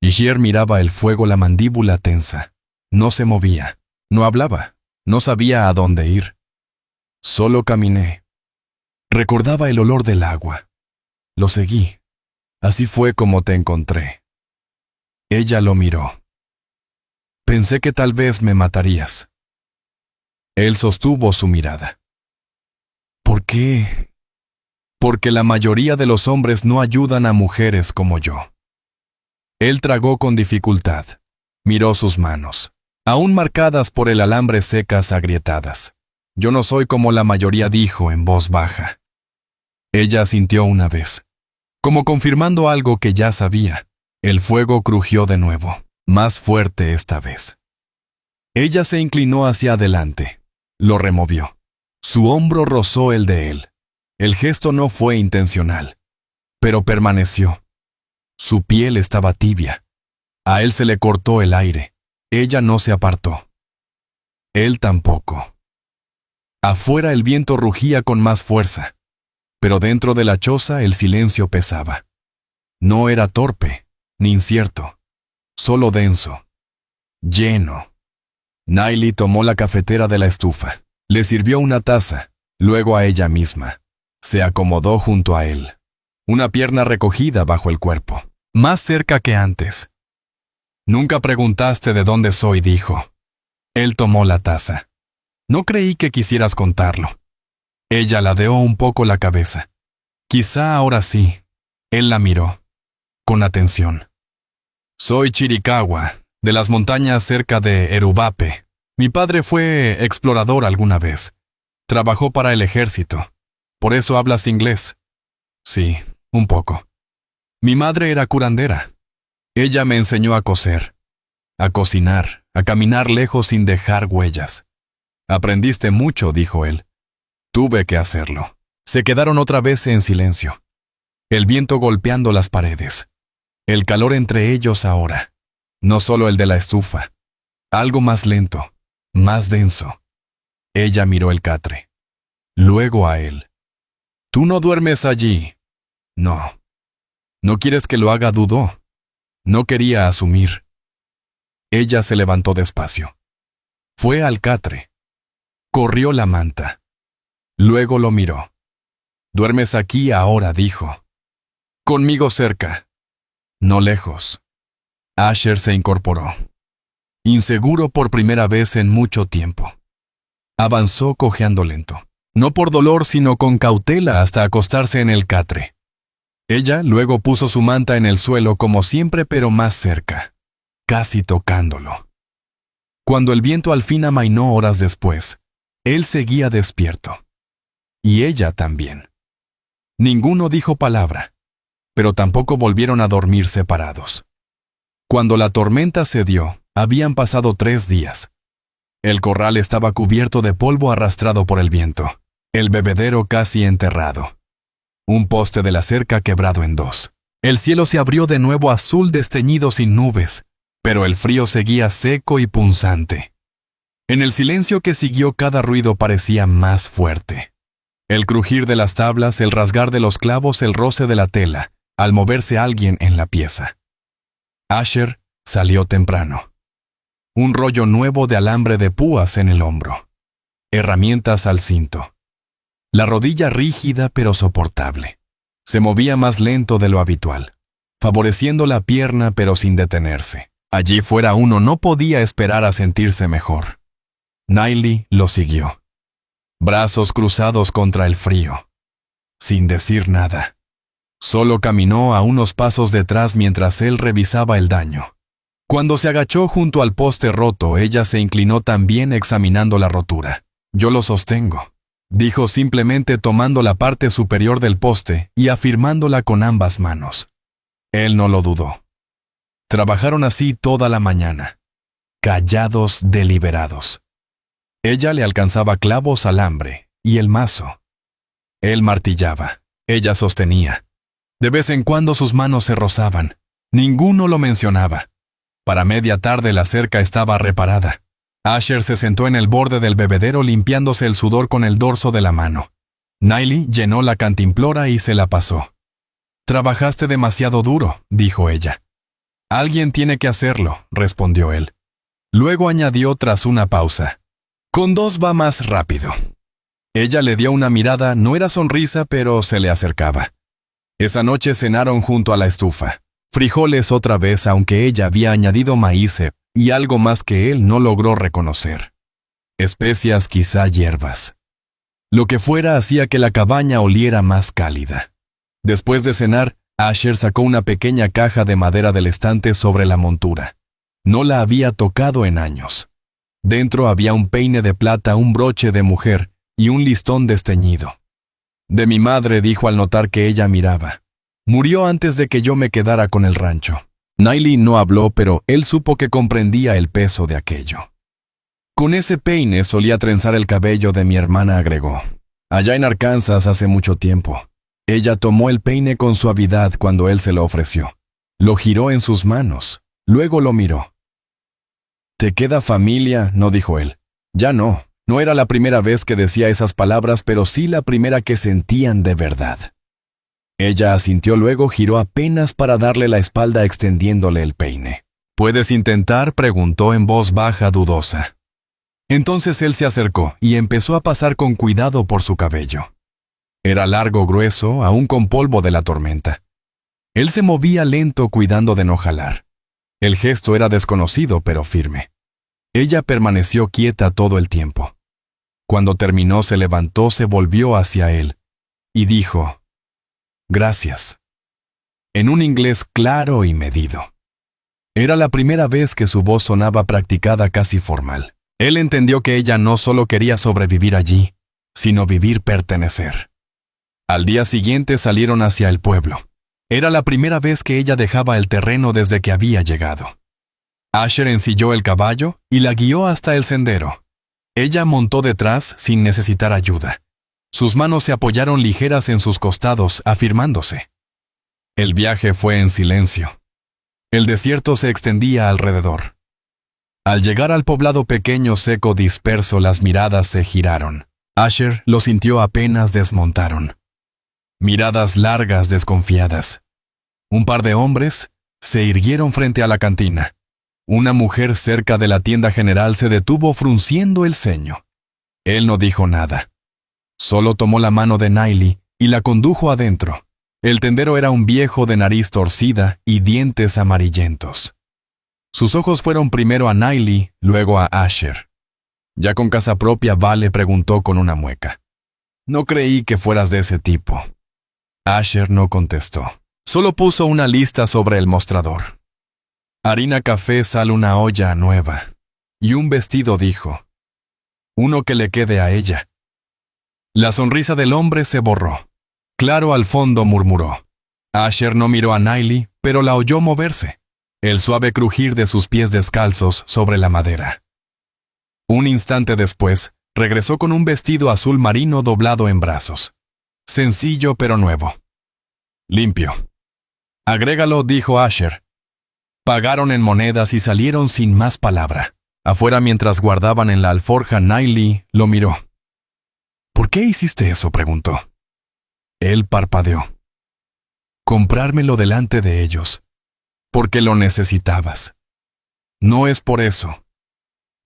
Ijer miraba el fuego, la mandíbula tensa. No se movía. No hablaba. No sabía a dónde ir. Solo caminé. Recordaba el olor del agua. Lo seguí. Así fue como te encontré. Ella lo miró. Pensé que tal vez me matarías. Él sostuvo su mirada. ¿Por qué? Porque la mayoría de los hombres no ayudan a mujeres como yo. Él tragó con dificultad. Miró sus manos, aún marcadas por el alambre, secas, agrietadas. Yo no soy como la mayoría, dijo en voz baja. Ella asintió una vez, como confirmando algo que ya sabía. El fuego crujió de nuevo, más fuerte esta vez. Ella se inclinó hacia adelante. Lo removió. Su hombro rozó el de él. El gesto no fue intencional, pero permaneció. Su piel estaba tibia. A él se le cortó el aire. Ella no se apartó. Él tampoco. Afuera el viento rugía con más fuerza, pero dentro de la choza el silencio pesaba. No era torpe, ni incierto, solo denso, lleno. Nailey tomó la cafetera de la estufa, le sirvió una taza, luego a ella misma. Se acomodó junto a él, una pierna recogida bajo el cuerpo, más cerca que antes. Nunca preguntaste de dónde soy, dijo. Él tomó la taza. No creí que quisieras contarlo. Ella ladeó un poco la cabeza. Quizá ahora sí. Él la miró, con atención. Soy Chiricahua, de las montañas cerca de Erubape. Mi padre fue explorador alguna vez. Trabajó para el ejército. ¿Por eso hablas inglés? Sí, un poco. Mi madre era curandera. Ella me enseñó a coser, a cocinar, a caminar lejos sin dejar huellas. Aprendiste mucho, dijo él. Tuve que hacerlo. Se quedaron otra vez en silencio. El viento golpeando las paredes. El calor entre ellos ahora. No solo el de la estufa. Algo más lento, más denso. Ella miró el catre. Luego a él. ¿Tú no duermes allí? No. ¿No quieres que lo haga? Dudó. No quería asumir. Ella se levantó despacio. Fue al catre. Corrió la manta. Luego lo miró. Duermes aquí ahora, dijo. Conmigo cerca. No lejos. Asher se incorporó. inseguro por primera vez en mucho tiempo. Avanzó cojeando lento, no por dolor sino con cautela hasta acostarse en el catre. Ella luego puso su manta en el suelo como siempre pero más cerca, casi tocándolo. Cuando el viento al fin amainó horas después, él seguía despierto. Y ella también. Ninguno dijo palabra, pero tampoco volvieron a dormir separados. Cuando la tormenta cedió, habían pasado 3 días. El corral estaba cubierto de polvo arrastrado por el viento, el bebedero casi enterrado. Un poste de la cerca quebrado en 2. El cielo se abrió de nuevo azul desteñido sin nubes, pero el frío seguía seco y punzante. En el silencio que siguió cada ruido parecía más fuerte. El crujir de las tablas, el rasgar de los clavos, el roce de la tela, al moverse alguien en la pieza. Asher salió temprano. Un rollo nuevo de alambre de púas en el hombro. Herramientas al cinto. La rodilla rígida pero soportable. Se movía más lento de lo habitual, favoreciendo la pierna pero sin detenerse. Allí fuera uno no podía esperar a sentirse mejor. Nailey lo siguió. Brazos cruzados contra el frío. Sin decir nada. Solo caminó a unos pasos detrás mientras él revisaba el daño. Cuando se agachó junto al poste roto, ella se inclinó también examinando la rotura. «Yo lo sostengo», dijo simplemente tomando la parte superior del poste y afirmándola con ambas manos. Él no lo dudó. Trabajaron así toda la mañana, callados, deliberados. Ella le alcanzaba clavos, alambre y el mazo. Él martillaba, ella sostenía. De vez en cuando sus manos se rozaban. Ninguno lo mencionaba. Para media tarde la cerca estaba reparada. Asher se sentó en el borde del bebedero limpiándose el sudor con el dorso de la mano. Nailey llenó la cantimplora y se la pasó. «Trabajaste demasiado duro», dijo ella. «Alguien tiene que hacerlo», respondió él. Luego añadió tras una pausa. «Con 2 va más rápido». Ella le dio una mirada, no era sonrisa, pero se le acercaba. Esa noche cenaron junto a la estufa. Frijoles otra vez, aunque ella había añadido maíz y algo más que él no logró reconocer. Especias, quizá hierbas. Lo que fuera hacía que la cabaña oliera más cálida. Después de cenar, Asher sacó una pequeña caja de madera del estante sobre la montura. No la había tocado en años. Dentro había un peine de plata, un broche de mujer y un listón desteñido. «De mi madre», dijo al notar que ella miraba. «Murió antes de que yo me quedara con el rancho». Nailey no habló, pero él supo que comprendía el peso de aquello. «Con ese peine solía trenzar el cabello de mi hermana», agregó. «Allá en Arkansas hace mucho tiempo». Ella tomó el peine con suavidad cuando él se lo ofreció. Lo giró en sus manos. Luego lo miró. «¿Te queda familia?», no dijo él. Ya no. No era la primera vez que decía esas palabras, pero sí la primera que sentían de verdad. Ella asintió, luego giró apenas para darle la espalda extendiéndole el peine. «¿Puedes intentar?», preguntó en voz baja, dudosa. Entonces él se acercó y empezó a pasar con cuidado por su cabello. Era largo, grueso, aún con polvo de la tormenta. Él se movía lento cuidando de no jalar. El gesto era desconocido pero firme. Ella permaneció quieta todo el tiempo. Cuando terminó se levantó, se volvió hacia él y dijo: «Gracias», en un inglés claro y medido. Era la primera vez que su voz sonaba practicada, casi formal. Él entendió que ella no solo quería sobrevivir allí, sino vivir, pertenecer. Al día siguiente salieron hacia el pueblo. Era la primera vez que ella dejaba el terreno desde que había llegado. Asher ensilló el caballo y la guió hasta el sendero. Ella montó detrás sin necesitar ayuda. Sus manos se apoyaron ligeras en sus costados, afirmándose. El viaje fue en silencio. El desierto se extendía alrededor. Al llegar al poblado pequeño, seco, disperso, las miradas se giraron. Asher lo sintió apenas desmontaron. Miradas largas, desconfiadas. Un par de hombres se irguieron frente a la cantina. Una mujer cerca de la tienda general se detuvo frunciendo el ceño. Él no dijo nada. Solo tomó la mano de Nailey y la condujo adentro. El tendero era un viejo de nariz torcida y dientes amarillentos. Sus ojos fueron primero a Nailey, luego a Asher. Ya con casa propia, Vale preguntó con una mueca. «No creí que fueras de ese tipo». Asher no contestó. Solo puso una lista sobre el mostrador. Harina, café, sal, una olla nueva. Y un vestido, dijo. Uno que le quede a ella. La sonrisa del hombre se borró. Claro al fondo murmuró. Asher no miró a Nailey, pero la oyó moverse. El suave crujir de sus pies descalzos sobre la madera. Un instante después, regresó con un vestido azul marino doblado en brazos. Sencillo pero nuevo. Limpio. «Agrégalo», dijo Asher. Pagaron en monedas y salieron sin más palabra. Afuera, mientras guardaban en la alforja, Nailey lo miró. «¿Por qué hiciste eso?», preguntó. Él parpadeó. «Comprármelo delante de ellos. Porque lo necesitabas. No es por eso».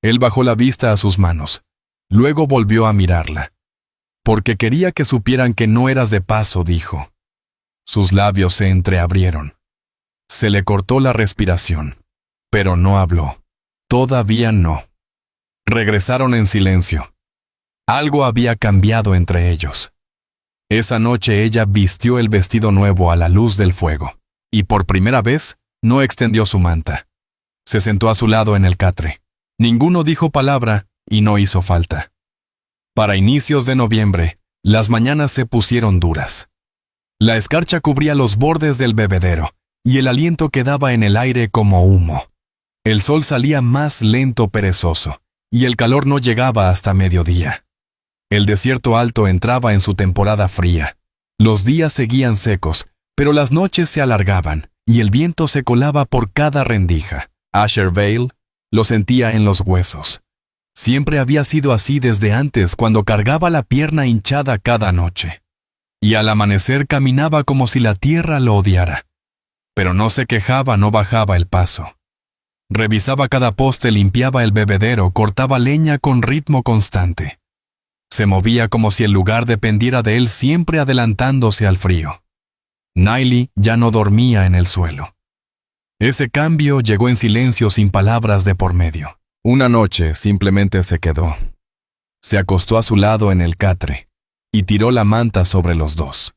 Él bajó la vista a sus manos. Luego volvió a mirarla. «Porque quería que supieran que no eras de paso», dijo. Sus labios se entreabrieron. Se le cortó la respiración. Pero no habló. Todavía no. Regresaron en silencio. Algo había cambiado entre ellos. Esa noche ella vistió el vestido nuevo a la luz del fuego. Y por primera vez, no extendió su manta. Se sentó a su lado en el catre. Ninguno dijo palabra y no hizo falta. Para inicios de noviembre, las mañanas se pusieron duras. La escarcha cubría los bordes del bebedero, y el aliento quedaba en el aire como humo. El sol salía más lento, perezoso, y el calor no llegaba hasta mediodía. El desierto alto entraba en su temporada fría. Los días seguían secos, pero las noches se alargaban, y el viento se colaba por cada rendija. Asher Vale lo sentía en los huesos. Siempre había sido así desde antes, cuando cargaba la pierna hinchada cada noche. Y al amanecer caminaba como si la tierra lo odiara. Pero no se quejaba, no bajaba el paso. Revisaba cada poste, limpiaba el bebedero, cortaba leña con ritmo constante. Se movía como si el lugar dependiera de él, siempre adelantándose al frío. Nailey ya no dormía en el suelo. Ese cambio llegó en silencio, sin palabras de por medio. Una noche simplemente se quedó. Se acostó a su lado en el catre y tiró la manta sobre los dos.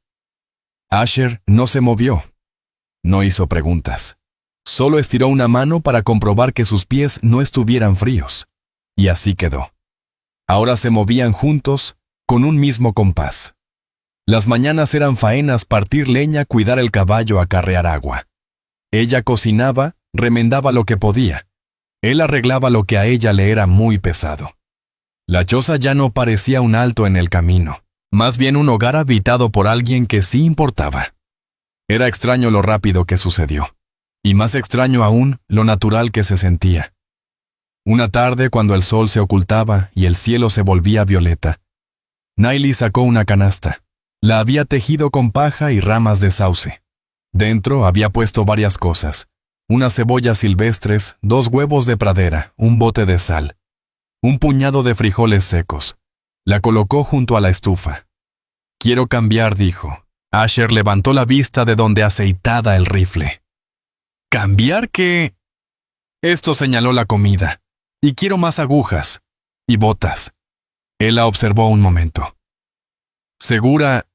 Asher no se movió. No hizo preguntas. Solo estiró una mano para comprobar que sus pies no estuvieran fríos. Y así quedó. Ahora se movían juntos, con un mismo compás. Las mañanas eran faenas: partir leña, cuidar el caballo, acarrear agua. Ella cocinaba, remendaba lo que podía. Él arreglaba lo que a ella le era muy pesado. La choza ya no parecía un alto en el camino, más bien un hogar habitado por alguien que sí importaba. Era extraño lo rápido que sucedió, y más extraño aún lo natural que se sentía. Una tarde, cuando el sol se ocultaba y el cielo se volvía violeta, Nailey sacó una canasta. La había tejido con paja y ramas de sauce. Dentro había puesto varias cosas: unas cebollas silvestres, 2 huevos de pradera, un bote de sal, un puñado de frijoles secos. La colocó junto a la estufa. «Quiero cambiar», dijo. Asher levantó la vista de donde aceitaba el rifle. «¿Cambiar qué?» Esto señaló la comida. «Y quiero más agujas. Y botas». Él la observó un momento. «¿Segura?»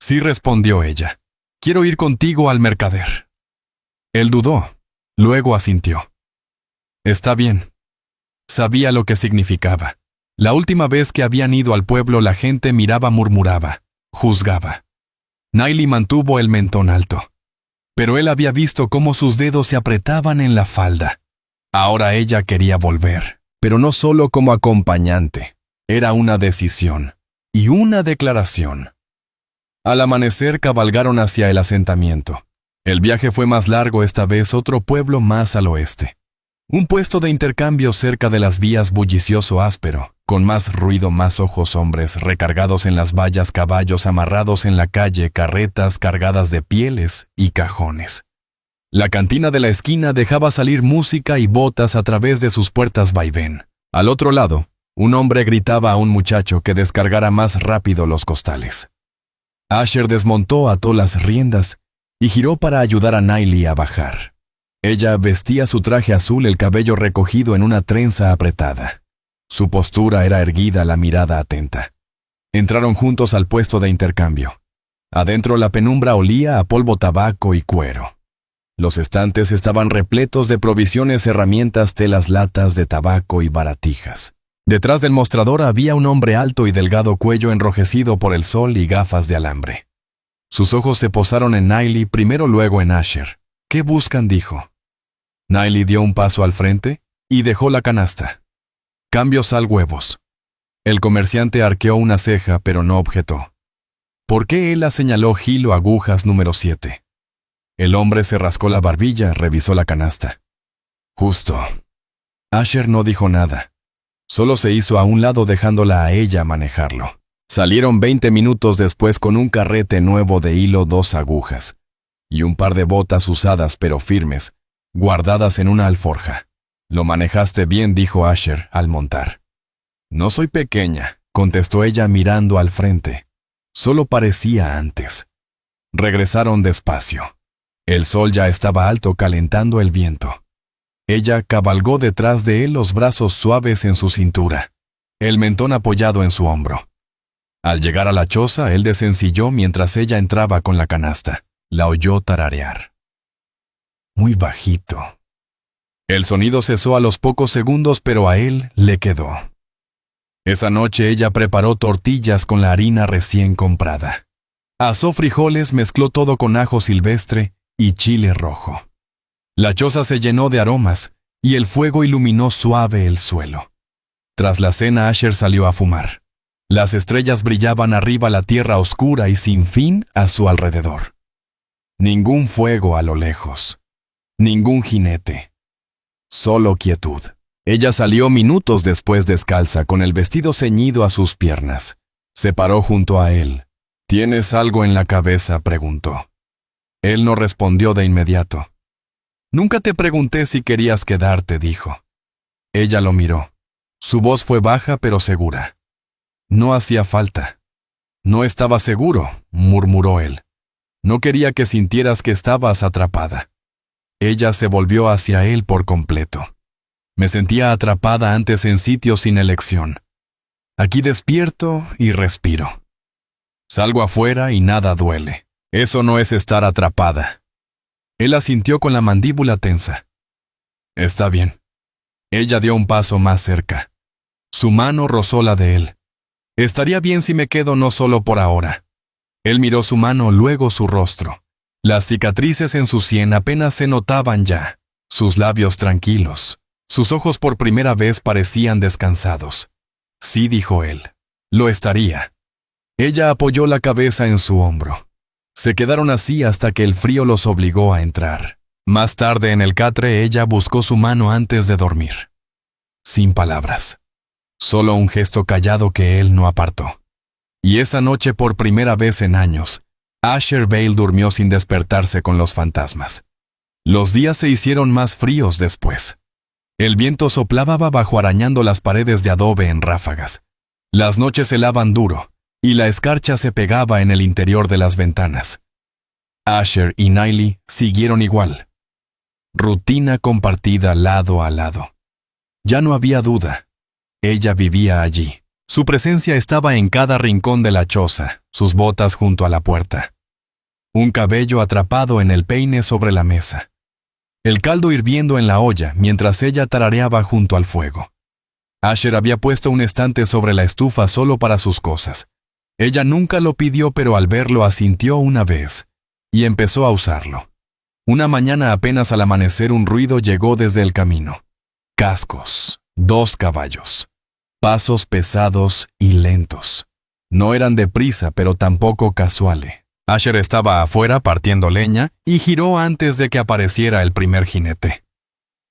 «Sí», respondió ella. «Quiero ir contigo al mercader». Él dudó. Luego asintió. «Está bien». Sabía lo que significaba. La última vez que habían ido al pueblo, la gente miraba, murmuraba, juzgaba. Nailey mantuvo el mentón alto. Pero él había visto cómo sus dedos se apretaban en la falda. Ahora ella quería volver, pero no solo como acompañante. Era una decisión y una declaración. Al amanecer cabalgaron hacia el asentamiento. El viaje fue más largo esta vez, otro pueblo más al oeste. Un puesto de intercambio cerca de las vías, bullicioso, áspero, con más ruido, más ojos, hombres recargados en las vallas, caballos amarrados en la calle, carretas cargadas de pieles y cajones. La cantina de la esquina dejaba salir música y botas a través de sus puertas vaivén. Al otro lado, un hombre gritaba a un muchacho que descargara más rápido los costales. Asher desmontó, ató las riendas y giró para ayudar a Nailey a bajar. Ella vestía su traje azul, el cabello recogido en una trenza apretada. Su postura era erguida, la mirada atenta. Entraron juntos al puesto de intercambio. Adentro la penumbra olía a polvo, tabaco y cuero. Los estantes estaban repletos de provisiones, herramientas, telas, latas de tabaco y baratijas. Detrás del mostrador había un hombre alto y delgado, cuello enrojecido por el sol y gafas de alambre. Sus ojos se posaron en Nailey, primero, luego en Asher. «¿Qué buscan?», dijo. Nailey dio un paso al frente y dejó la canasta. «Cambio sal, huevos». El comerciante arqueó una ceja, pero no objetó. «¿Por qué él la señaló hilo, agujas, número 7?» El hombre se rascó la barbilla, revisó la canasta. «Justo». Asher no dijo nada. Solo se hizo a un lado, dejándola a ella manejarlo. Salieron 20 minutos después con un carrete nuevo de hilo, 2 agujas y un par de botas usadas pero firmes, guardadas en una alforja. «Lo manejaste bien», dijo Asher al montar. «No soy pequeña», contestó ella mirando al frente. «Solo parecía antes». Regresaron despacio. El sol ya estaba alto, calentando el viento. Ella cabalgó detrás de él, los brazos suaves en su cintura, el mentón apoyado en su hombro. Al llegar a la choza, él desencilló mientras ella entraba con la canasta. La oyó tararear. Muy bajito. El sonido cesó a los pocos segundos, pero a él le quedó. Esa noche ella preparó tortillas con la harina recién comprada. Asó frijoles, mezcló todo con ajo silvestre y chile rojo. La choza se llenó de aromas y el fuego iluminó suave el suelo. Tras la cena, Asher salió a fumar. Las estrellas brillaban arriba, la tierra oscura y sin fin a su alrededor. Ningún fuego a lo lejos. Ningún jinete. Solo quietud. Ella salió minutos después descalza, con el vestido ceñido a sus piernas. Se paró junto a él. «¿Tienes algo en la cabeza?», preguntó. Él no respondió de inmediato. «Nunca te pregunté si querías quedarte», dijo. Ella lo miró. Su voz fue baja pero segura. «No hacía falta». «No estaba seguro», murmuró él. «No quería que sintieras que estabas atrapada». Ella se volvió hacia él por completo. «Me sentía atrapada antes en sitios sin elección. Aquí despierto y respiro. Salgo afuera y nada duele. Eso no es estar atrapada». Él asintió con la mandíbula tensa. «Está bien». Ella dio un paso más cerca. Su mano rozó la de él. «Estaría bien si me quedo, no solo por ahora». Él miró su mano, luego su rostro. Las cicatrices en su sien apenas se notaban ya. Sus labios tranquilos. Sus ojos por primera vez parecían descansados. «Sí», dijo él. «Lo estaría». Ella apoyó la cabeza en su hombro. Se quedaron así hasta que el frío los obligó a entrar. Más tarde en el catre ella buscó su mano antes de dormir. Sin palabras. Solo un gesto callado que él no apartó. Y esa noche, por primera vez en años, Asher Bale durmió sin despertarse con los fantasmas. Los días se hicieron más fríos después. El viento soplaba bajo, arañando las paredes de adobe en ráfagas. Las noches helaban duro, y la escarcha se pegaba en el interior de las ventanas. Asher y Nailey siguieron igual. Rutina compartida lado a lado. Ya no había duda. Ella vivía allí. Su presencia estaba en cada rincón de la choza, sus botas junto a la puerta. Un cabello atrapado en el peine sobre la mesa. El caldo hirviendo en la olla mientras ella tarareaba junto al fuego. Asher había puesto un estante sobre la estufa solo para sus cosas. Ella nunca lo pidió, pero al verlo asintió una vez y empezó a usarlo. Una mañana apenas al amanecer un ruido llegó desde el camino. Cascos, 2 caballos. Pasos pesados y lentos. No eran deprisa, pero tampoco casuales. Asher estaba afuera partiendo leña y giró antes de que apareciera el primer jinete.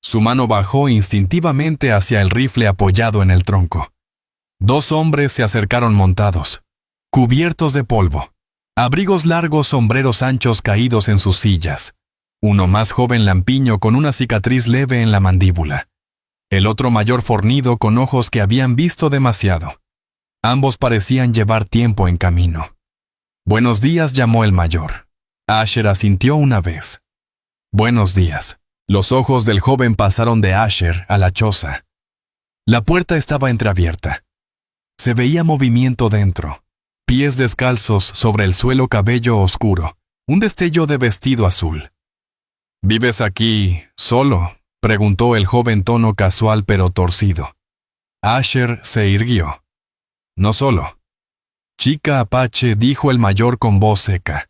Su mano bajó instintivamente hacia el rifle apoyado en el tronco. 2 hombres se acercaron montados, cubiertos de polvo, abrigos largos, sombreros anchos caídos en sus sillas. Uno más joven, lampiño, con una cicatriz leve en la mandíbula. El otro mayor, fornido, con ojos que habían visto demasiado. Ambos parecían llevar tiempo en camino. «Buenos días», llamó el mayor. Asher asintió una vez. «Buenos días». Los ojos del joven pasaron de Asher a la choza. La puerta estaba entreabierta. Se veía movimiento dentro. Pies descalzos sobre el suelo, cabello oscuro, un destello de vestido azul. —¿Vives aquí solo? —preguntó el joven, tono casual pero torcido. Asher se irguió. —No solo. —Chica apache —dijo el mayor con voz seca.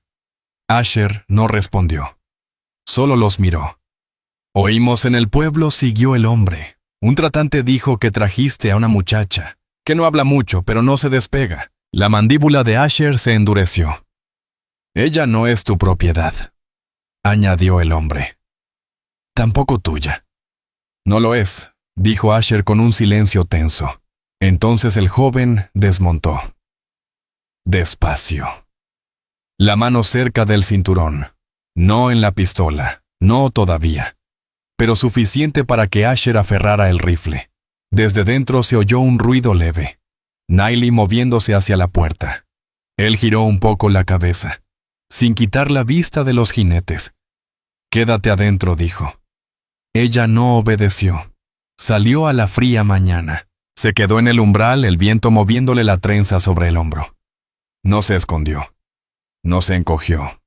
Asher no respondió. Solo los miró. —Oímos en el pueblo —siguió el hombre—. Un tratante dijo que trajiste a una muchacha, que no habla mucho pero no se despega. La mandíbula de Asher se endureció. —Ella no es tu propiedad —añadió el hombre—. Tampoco tuya. —No lo es —dijo Asher con un silencio tenso. Entonces el joven desmontó. Despacio. La mano cerca del cinturón. No en la pistola, no todavía. Pero suficiente para que Asher aferrara el rifle. Desde dentro se oyó un ruido leve. Nailey moviéndose hacia la puerta. Él giró un poco la cabeza, sin quitar la vista de los jinetes. «Quédate adentro», dijo. Ella no obedeció. Salió a la fría mañana. Se quedó en el umbral, el viento moviéndole la trenza sobre el hombro. No se escondió. No se encogió.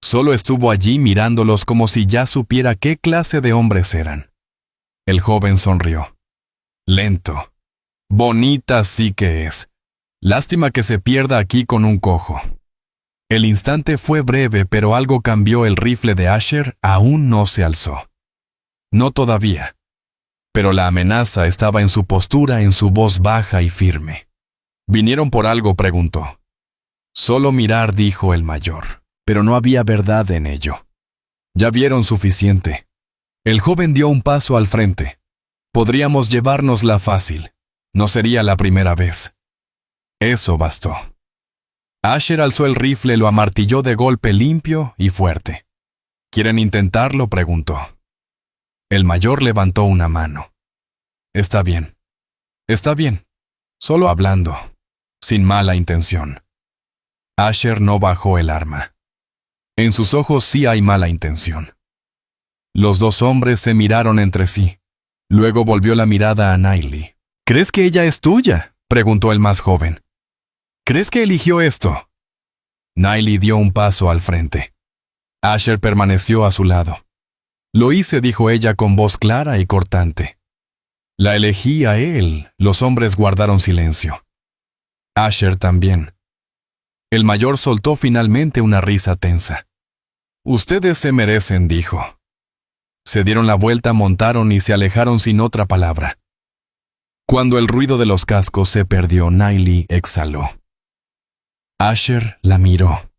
Solo estuvo allí mirándolos como si ya supiera qué clase de hombres eran. El joven sonrió. Lento. Bonita sí que es. Lástima que se pierda aquí con un cojo. El instante fue breve, pero algo cambió. El rifle de Asher aún no se alzó. No todavía. Pero la amenaza estaba en su postura, en su voz baja y firme. ¿Vinieron por algo?, preguntó. Solo mirar, dijo el mayor, pero no había verdad en ello. Ya vieron suficiente. El joven dio un paso al frente. Podríamos llevárnosla fácil. No sería la primera vez. Eso bastó. Asher alzó el rifle, lo amartilló de golpe limpio y fuerte. ¿Quieren intentarlo?, preguntó. El mayor levantó una mano. Está bien. Está bien. Solo hablando. Sin mala intención. Asher no bajó el arma. En sus ojos sí hay mala intención. Los dos hombres se miraron entre sí. Luego volvió la mirada a Nailey. ¿Crees que ella es tuya?, preguntó el más joven. ¿Crees que eligió esto? Nailey dio un paso al frente. Asher permaneció a su lado. Lo hice, dijo ella con voz clara y cortante. La elegí a él. Los hombres guardaron silencio. Asher también. El mayor soltó finalmente una risa tensa. Ustedes se merecen, dijo. Se dieron la vuelta, montaron y se alejaron sin otra palabra. Cuando el ruido de los cascos se perdió, Nailey exhaló. Asher la miró.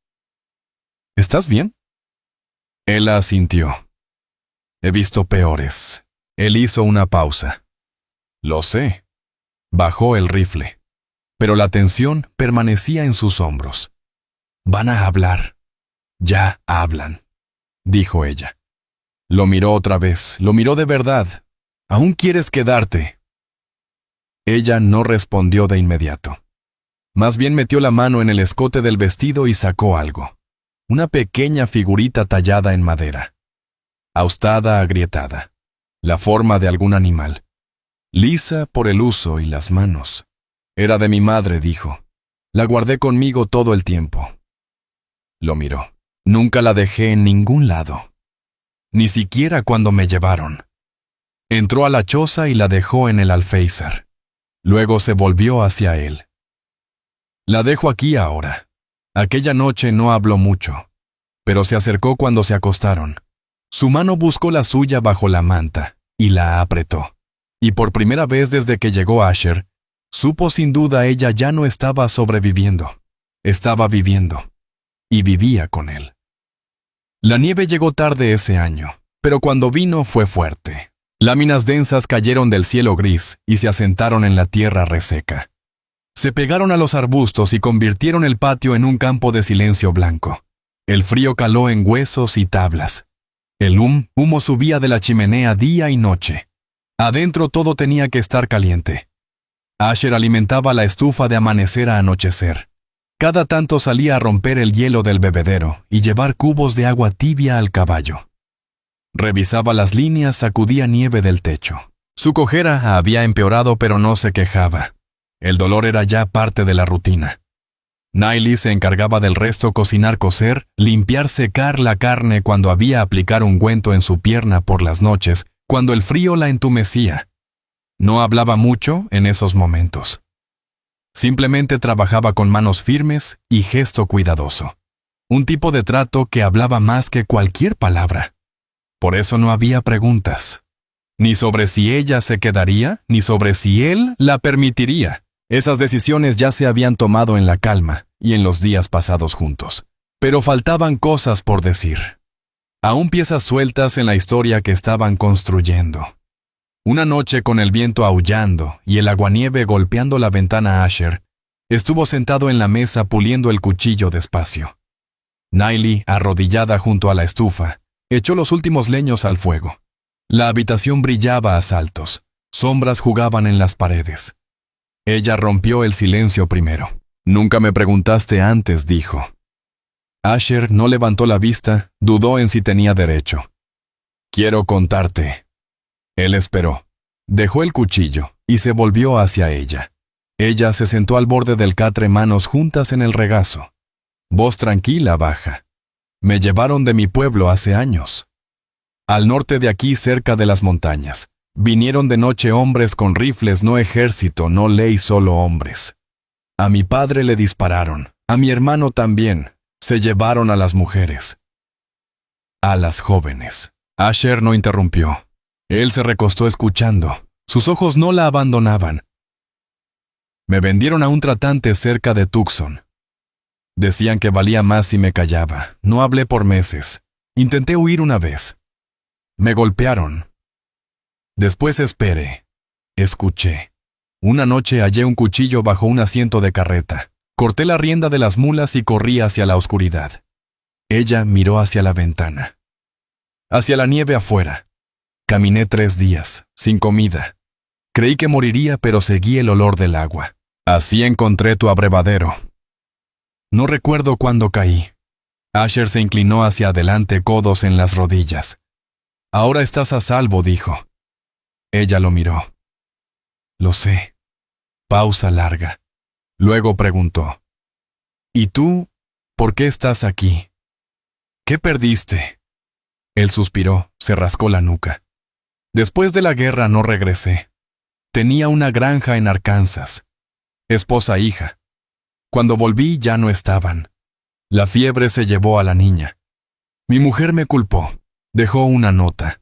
¿Estás bien? Él asintió. He visto peores. Él hizo una pausa. Lo sé. Bajó el rifle. Pero la tensión permanecía en sus hombros. Van a hablar. Ya hablan, dijo ella. Lo miró otra vez, lo miró de verdad. ¿Aún quieres quedarte? Ella no respondió de inmediato. Más bien metió la mano en el escote del vestido y sacó algo. Una pequeña figurita tallada en madera. Austada, agrietada. La forma de algún animal. Lisa por el uso y las manos. Era de mi madre, dijo. La guardé conmigo todo el tiempo. Lo miró. Nunca la dejé en ningún lado. Ni siquiera cuando me llevaron. Entró a la choza y la dejó en el alféizar. Luego se volvió hacia él. La dejo aquí ahora. Aquella noche no habló mucho, pero se acercó cuando se acostaron. Su mano buscó la suya bajo la manta y la apretó. Y por primera vez desde que llegó Asher, supo sin duda ella ya no estaba sobreviviendo. Estaba viviendo. Y vivía con él. La nieve llegó tarde ese año, pero cuando vino fue fuerte. Láminas densas cayeron del cielo gris y se asentaron en la tierra reseca. Se pegaron a los arbustos y convirtieron el patio en un campo de silencio blanco. El frío caló en huesos y tablas. El humo subía de la chimenea día y noche. Adentro todo tenía que estar caliente. Asher alimentaba la estufa de amanecer a anochecer. Cada tanto salía a romper el hielo del bebedero y llevar cubos de agua tibia al caballo. Revisaba las líneas, sacudía nieve del techo. Su cojera había empeorado, pero no se quejaba. El dolor era ya parte de la rutina. Nailey se encargaba del resto: cocinar, cocer, limpiar, secar la carne cuando había aplicar ungüento en su pierna por las noches, cuando el frío la entumecía. No hablaba mucho en esos momentos. Simplemente trabajaba con manos firmes y gesto cuidadoso. Un tipo de trato que hablaba más que cualquier palabra. Por eso no había preguntas. Ni sobre si ella se quedaría, ni sobre si él la permitiría. Esas decisiones ya se habían tomado en la calma y en los días pasados juntos. Pero faltaban cosas por decir. Aún piezas sueltas en la historia que estaban construyendo. Una noche, con el viento aullando y el aguanieve golpeando la ventana, Asher estuvo sentado en la mesa puliendo el cuchillo despacio. Nailey, arrodillada junto a la estufa, echó los últimos leños al fuego. La habitación brillaba a saltos. Sombras jugaban en las paredes. Ella rompió el silencio primero. «Nunca me preguntaste antes», dijo. Asher no levantó la vista, dudó en si tenía derecho. «Quiero contarte». Él esperó. Dejó el cuchillo y se volvió hacia ella. Ella se sentó al borde del catre, manos juntas en el regazo. Voz tranquila, baja. «Me llevaron de mi pueblo hace años. Al norte de aquí, cerca de las montañas. Vinieron de noche hombres con rifles, no ejército, no ley, solo hombres. A mi padre le dispararon, a mi hermano también. Se llevaron a las mujeres. A las jóvenes». Asher no interrumpió. Él se recostó escuchando. Sus ojos no la abandonaban. «Me vendieron a un tratante cerca de Tucson. Decían que valía más si me callaba. No hablé por meses. Intenté huir una vez. Me golpearon. Después esperé. Escuché. Una noche hallé un cuchillo bajo un asiento de carreta. Corté la rienda de las mulas y corrí hacia la oscuridad». Ella miró hacia la ventana. Hacia la nieve afuera. Caminé 3 días, sin comida. Creí que moriría, pero seguí el olor del agua. Así encontré tu abrevadero. No recuerdo cuándo caí. Asher se inclinó hacia adelante, codos en las rodillas. «Ahora estás a salvo», dijo. Ella lo miró. «Lo sé». Pausa larga. Luego preguntó: «¿Y tú? ¿Por qué estás aquí? ¿Qué perdiste?» Él suspiró, se rascó la nuca. «Después de la guerra no regresé. Tenía una granja en Arkansas. Esposa e hija. Cuando volví ya no estaban. La fiebre se llevó a la niña. Mi mujer me culpó. Dejó una nota.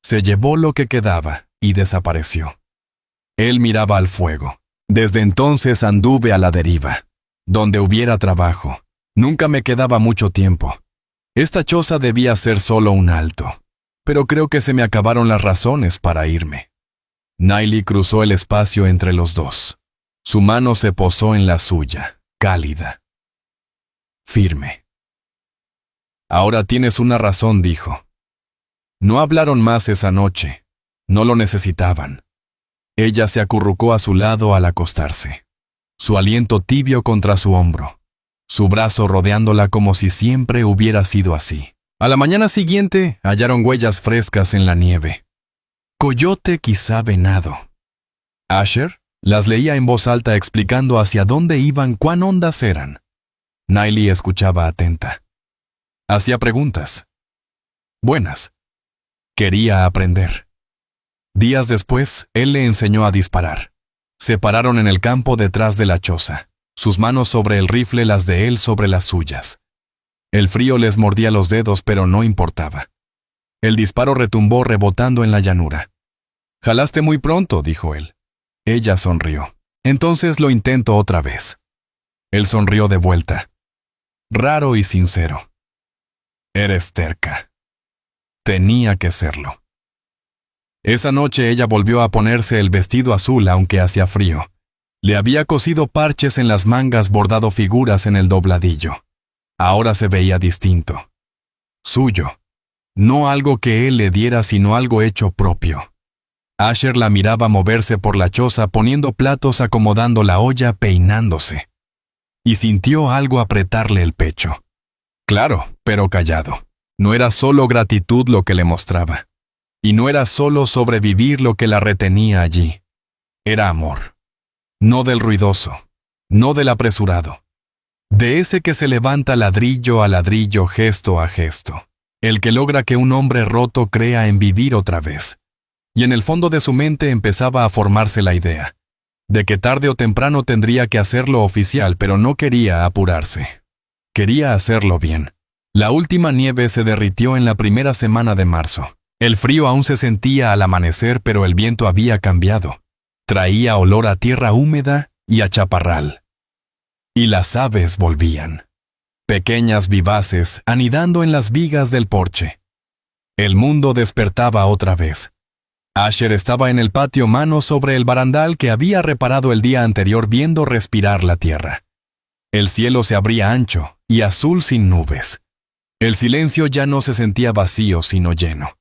Se llevó lo que quedaba y desapareció». Él miraba al fuego. «Desde entonces anduve a la deriva. Donde hubiera trabajo. Nunca me quedaba mucho tiempo. Esta choza debía ser solo un alto. Pero creo que se me acabaron las razones para irme». Nailey cruzó el espacio entre los dos. Su mano se posó en la suya, cálida. Firme. «Ahora tienes una razón», dijo. No hablaron más esa noche. No lo necesitaban. Ella se acurrucó a su lado al acostarse. Su aliento tibio contra su hombro. Su brazo rodeándola como si siempre hubiera sido así. A la mañana siguiente hallaron huellas frescas en la nieve. Coyote, quizá venado. Asher las leía en voz alta, explicando hacia dónde iban, cuán hondas eran. Nailey escuchaba atenta. Hacía preguntas. Buenas. Quería aprender. Días después, él le enseñó a disparar. Se pararon en el campo detrás de la choza, sus manos sobre el rifle, las de él sobre las suyas. El frío les mordía los dedos, pero no importaba. El disparo retumbó rebotando en la llanura. «Jalaste muy pronto», dijo él. Ella sonrió. «Entonces lo intento otra vez». Él sonrió de vuelta. Raro y sincero. «Eres terca». Tenía que serlo. Esa noche ella volvió a ponerse el vestido azul, aunque hacía frío. Le había cosido parches en las mangas, bordado figuras en el dobladillo. Ahora se veía distinto. Suyo. No algo que él le diera, sino algo hecho propio. Asher la miraba moverse por la choza, poniendo platos, acomodando la olla, peinándose. Y sintió algo apretarle el pecho. Claro, pero callado. No era solo gratitud lo que le mostraba. Y no era solo sobrevivir lo que la retenía allí. Era amor. No del ruidoso, no del apresurado. De ese que se levanta ladrillo a ladrillo, gesto a gesto. El que logra que un hombre roto crea en vivir otra vez. Y en el fondo de su mente empezaba a formarse la idea de que tarde o temprano tendría que hacerlo oficial, pero no quería apurarse. Quería hacerlo bien. La última nieve se derritió en la primera semana de marzo. El frío aún se sentía al amanecer, pero el viento había cambiado. Traía olor a tierra húmeda y a chaparral. Y las aves volvían. Pequeñas vivaces, anidando en las vigas del porche. El mundo despertaba otra vez. Asher estaba en el patio, manos sobre el barandal que había reparado el día anterior, viendo respirar la tierra. El cielo se abría ancho y azul sin nubes. El silencio ya no se sentía vacío, sino lleno.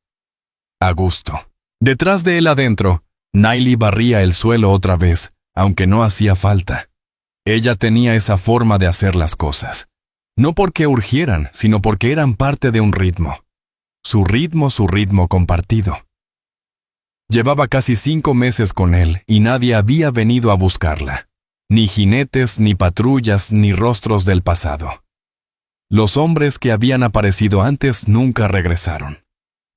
A gusto. Detrás de él adentro, Nayli barría el suelo otra vez, aunque no hacía falta. Ella tenía esa forma de hacer las cosas. No porque urgieran, sino porque eran parte de un ritmo. Su ritmo compartido. Llevaba casi 5 meses con él y nadie había venido a buscarla. Ni jinetes, ni patrullas, ni rostros del pasado. Los hombres que habían aparecido antes nunca regresaron.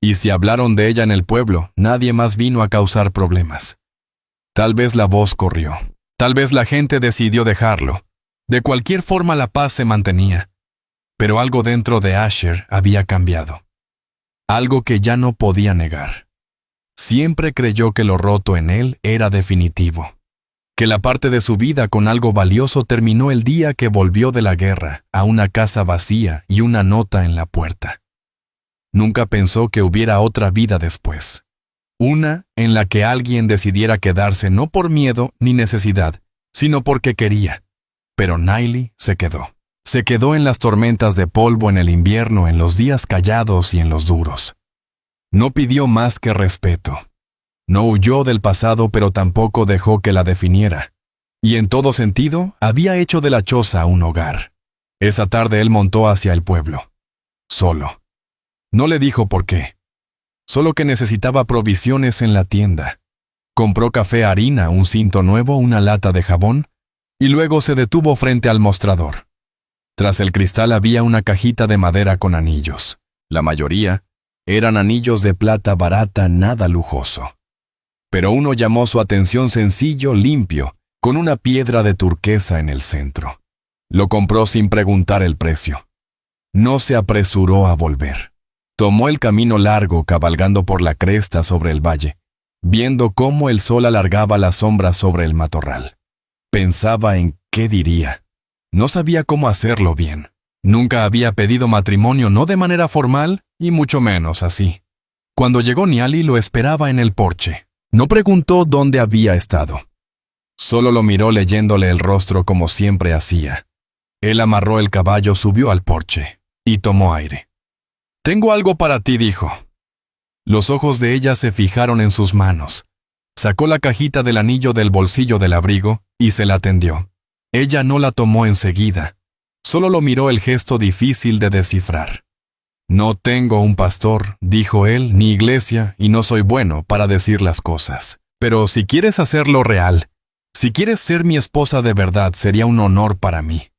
Y si hablaron de ella en el pueblo, nadie más vino a causar problemas. Tal vez la voz corrió. Tal vez la gente decidió dejarlo. De cualquier forma la paz se mantenía. Pero algo dentro de Asher había cambiado. Algo que ya no podía negar. Siempre creyó que lo roto en él era definitivo. Que la parte de su vida con algo valioso terminó el día que volvió de la guerra a una casa vacía y una nota en la puerta. Nunca pensó que hubiera otra vida después. Una en la que alguien decidiera quedarse no por miedo ni necesidad, sino porque quería. Pero Nayli se quedó. Se quedó en las tormentas de polvo, en el invierno, en los días callados y en los duros. No pidió más que respeto. No huyó del pasado, pero tampoco dejó que la definiera. Y en todo sentido, había hecho de la choza un hogar. Esa tarde él montó hacia el pueblo. Solo. No le dijo por qué. Solo que necesitaba provisiones en la tienda. Compró café, harina, un cinto nuevo, una lata de jabón, y luego se detuvo frente al mostrador. Tras el cristal había una cajita de madera con anillos. La mayoría eran anillos de plata barata, nada lujoso. Pero uno llamó su atención, sencillo, limpio, con una piedra de turquesa en el centro. Lo compró sin preguntar el precio. No se apresuró a volver. Tomó el camino largo, cabalgando por la cresta sobre el valle, viendo cómo el sol alargaba las sombras sobre el matorral. Pensaba en qué diría. No sabía cómo hacerlo bien. Nunca había pedido matrimonio, no de manera formal, y mucho menos así. Cuando llegó, Nayli lo esperaba en el porche. No preguntó dónde había estado. Solo lo miró, leyéndole el rostro como siempre hacía. Él amarró el caballo, subió al porche y tomó aire. «Tengo algo para ti», dijo. Los ojos de ella se fijaron en sus manos. Sacó la cajita del anillo del bolsillo del abrigo y se la tendió. Ella no la tomó enseguida. Solo lo miró, el gesto difícil de descifrar. «No tengo un pastor», dijo él, «ni iglesia, y no soy bueno para decir las cosas. Pero si quieres hacerlo real, si quieres ser mi esposa de verdad, sería un honor para mí».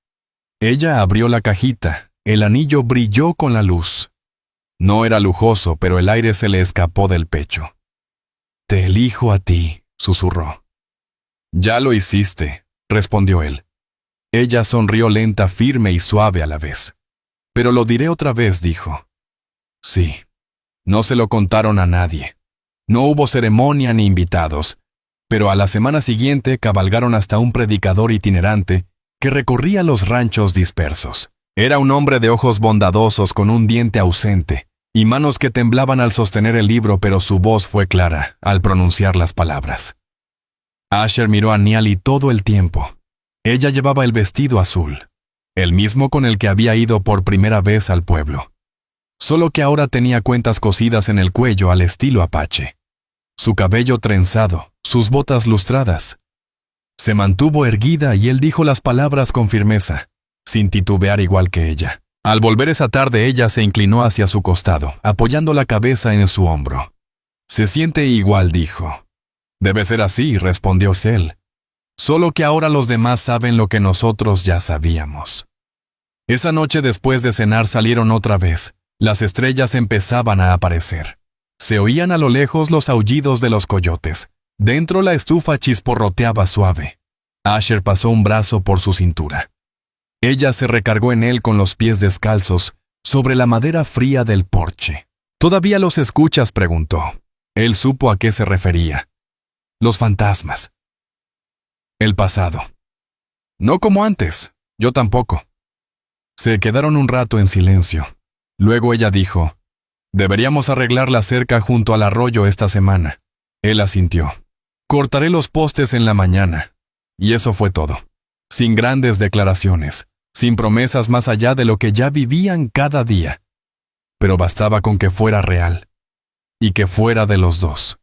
Ella abrió la cajita. El anillo brilló con la luz. No era lujoso, pero el aire se le escapó del pecho. «Te elijo a ti», susurró. «Ya lo hiciste», respondió él. Ella sonrió, lenta, firme y suave a la vez. «Pero lo diré otra vez», dijo. Sí. No se lo contaron a nadie. No hubo ceremonia ni invitados, pero a la semana siguiente cabalgaron hasta un predicador itinerante que recorría los ranchos dispersos. Era un hombre de ojos bondadosos con un diente ausente y manos que temblaban al sostener el libro, pero su voz fue clara al pronunciar las palabras. Asher miró a Nayli todo el tiempo. Ella llevaba el vestido azul, el mismo con el que había ido por primera vez al pueblo. Solo que ahora tenía cuentas cosidas en el cuello al estilo apache. Su cabello trenzado, sus botas lustradas. Se mantuvo erguida y él dijo las palabras con firmeza, sin titubear igual que ella. Al volver esa tarde, ella se inclinó hacia su costado, apoyando la cabeza en su hombro. «Se siente igual», dijo. «Debe ser así», respondió Sel. «Solo que ahora los demás saben lo que nosotros ya sabíamos». Esa noche, después de cenar, salieron otra vez. Las estrellas empezaban a aparecer. Se oían a lo lejos los aullidos de los coyotes. Dentro la estufa chisporroteaba suave. Asher pasó un brazo por su cintura. Ella se recargó en él con los pies descalzos sobre la madera fría del porche. «¿Todavía los escuchas?», preguntó. Él supo a qué se refería. «Los fantasmas. El pasado. No como antes. Yo tampoco». Se quedaron un rato en silencio. Luego ella dijo: «Deberíamos arreglar la cerca junto al arroyo esta semana». Él asintió. «Cortaré los postes en la mañana». Y eso fue todo. Sin grandes declaraciones, sin promesas más allá de lo que ya vivían cada día. Pero bastaba con que fuera real. Y que fuera de los dos.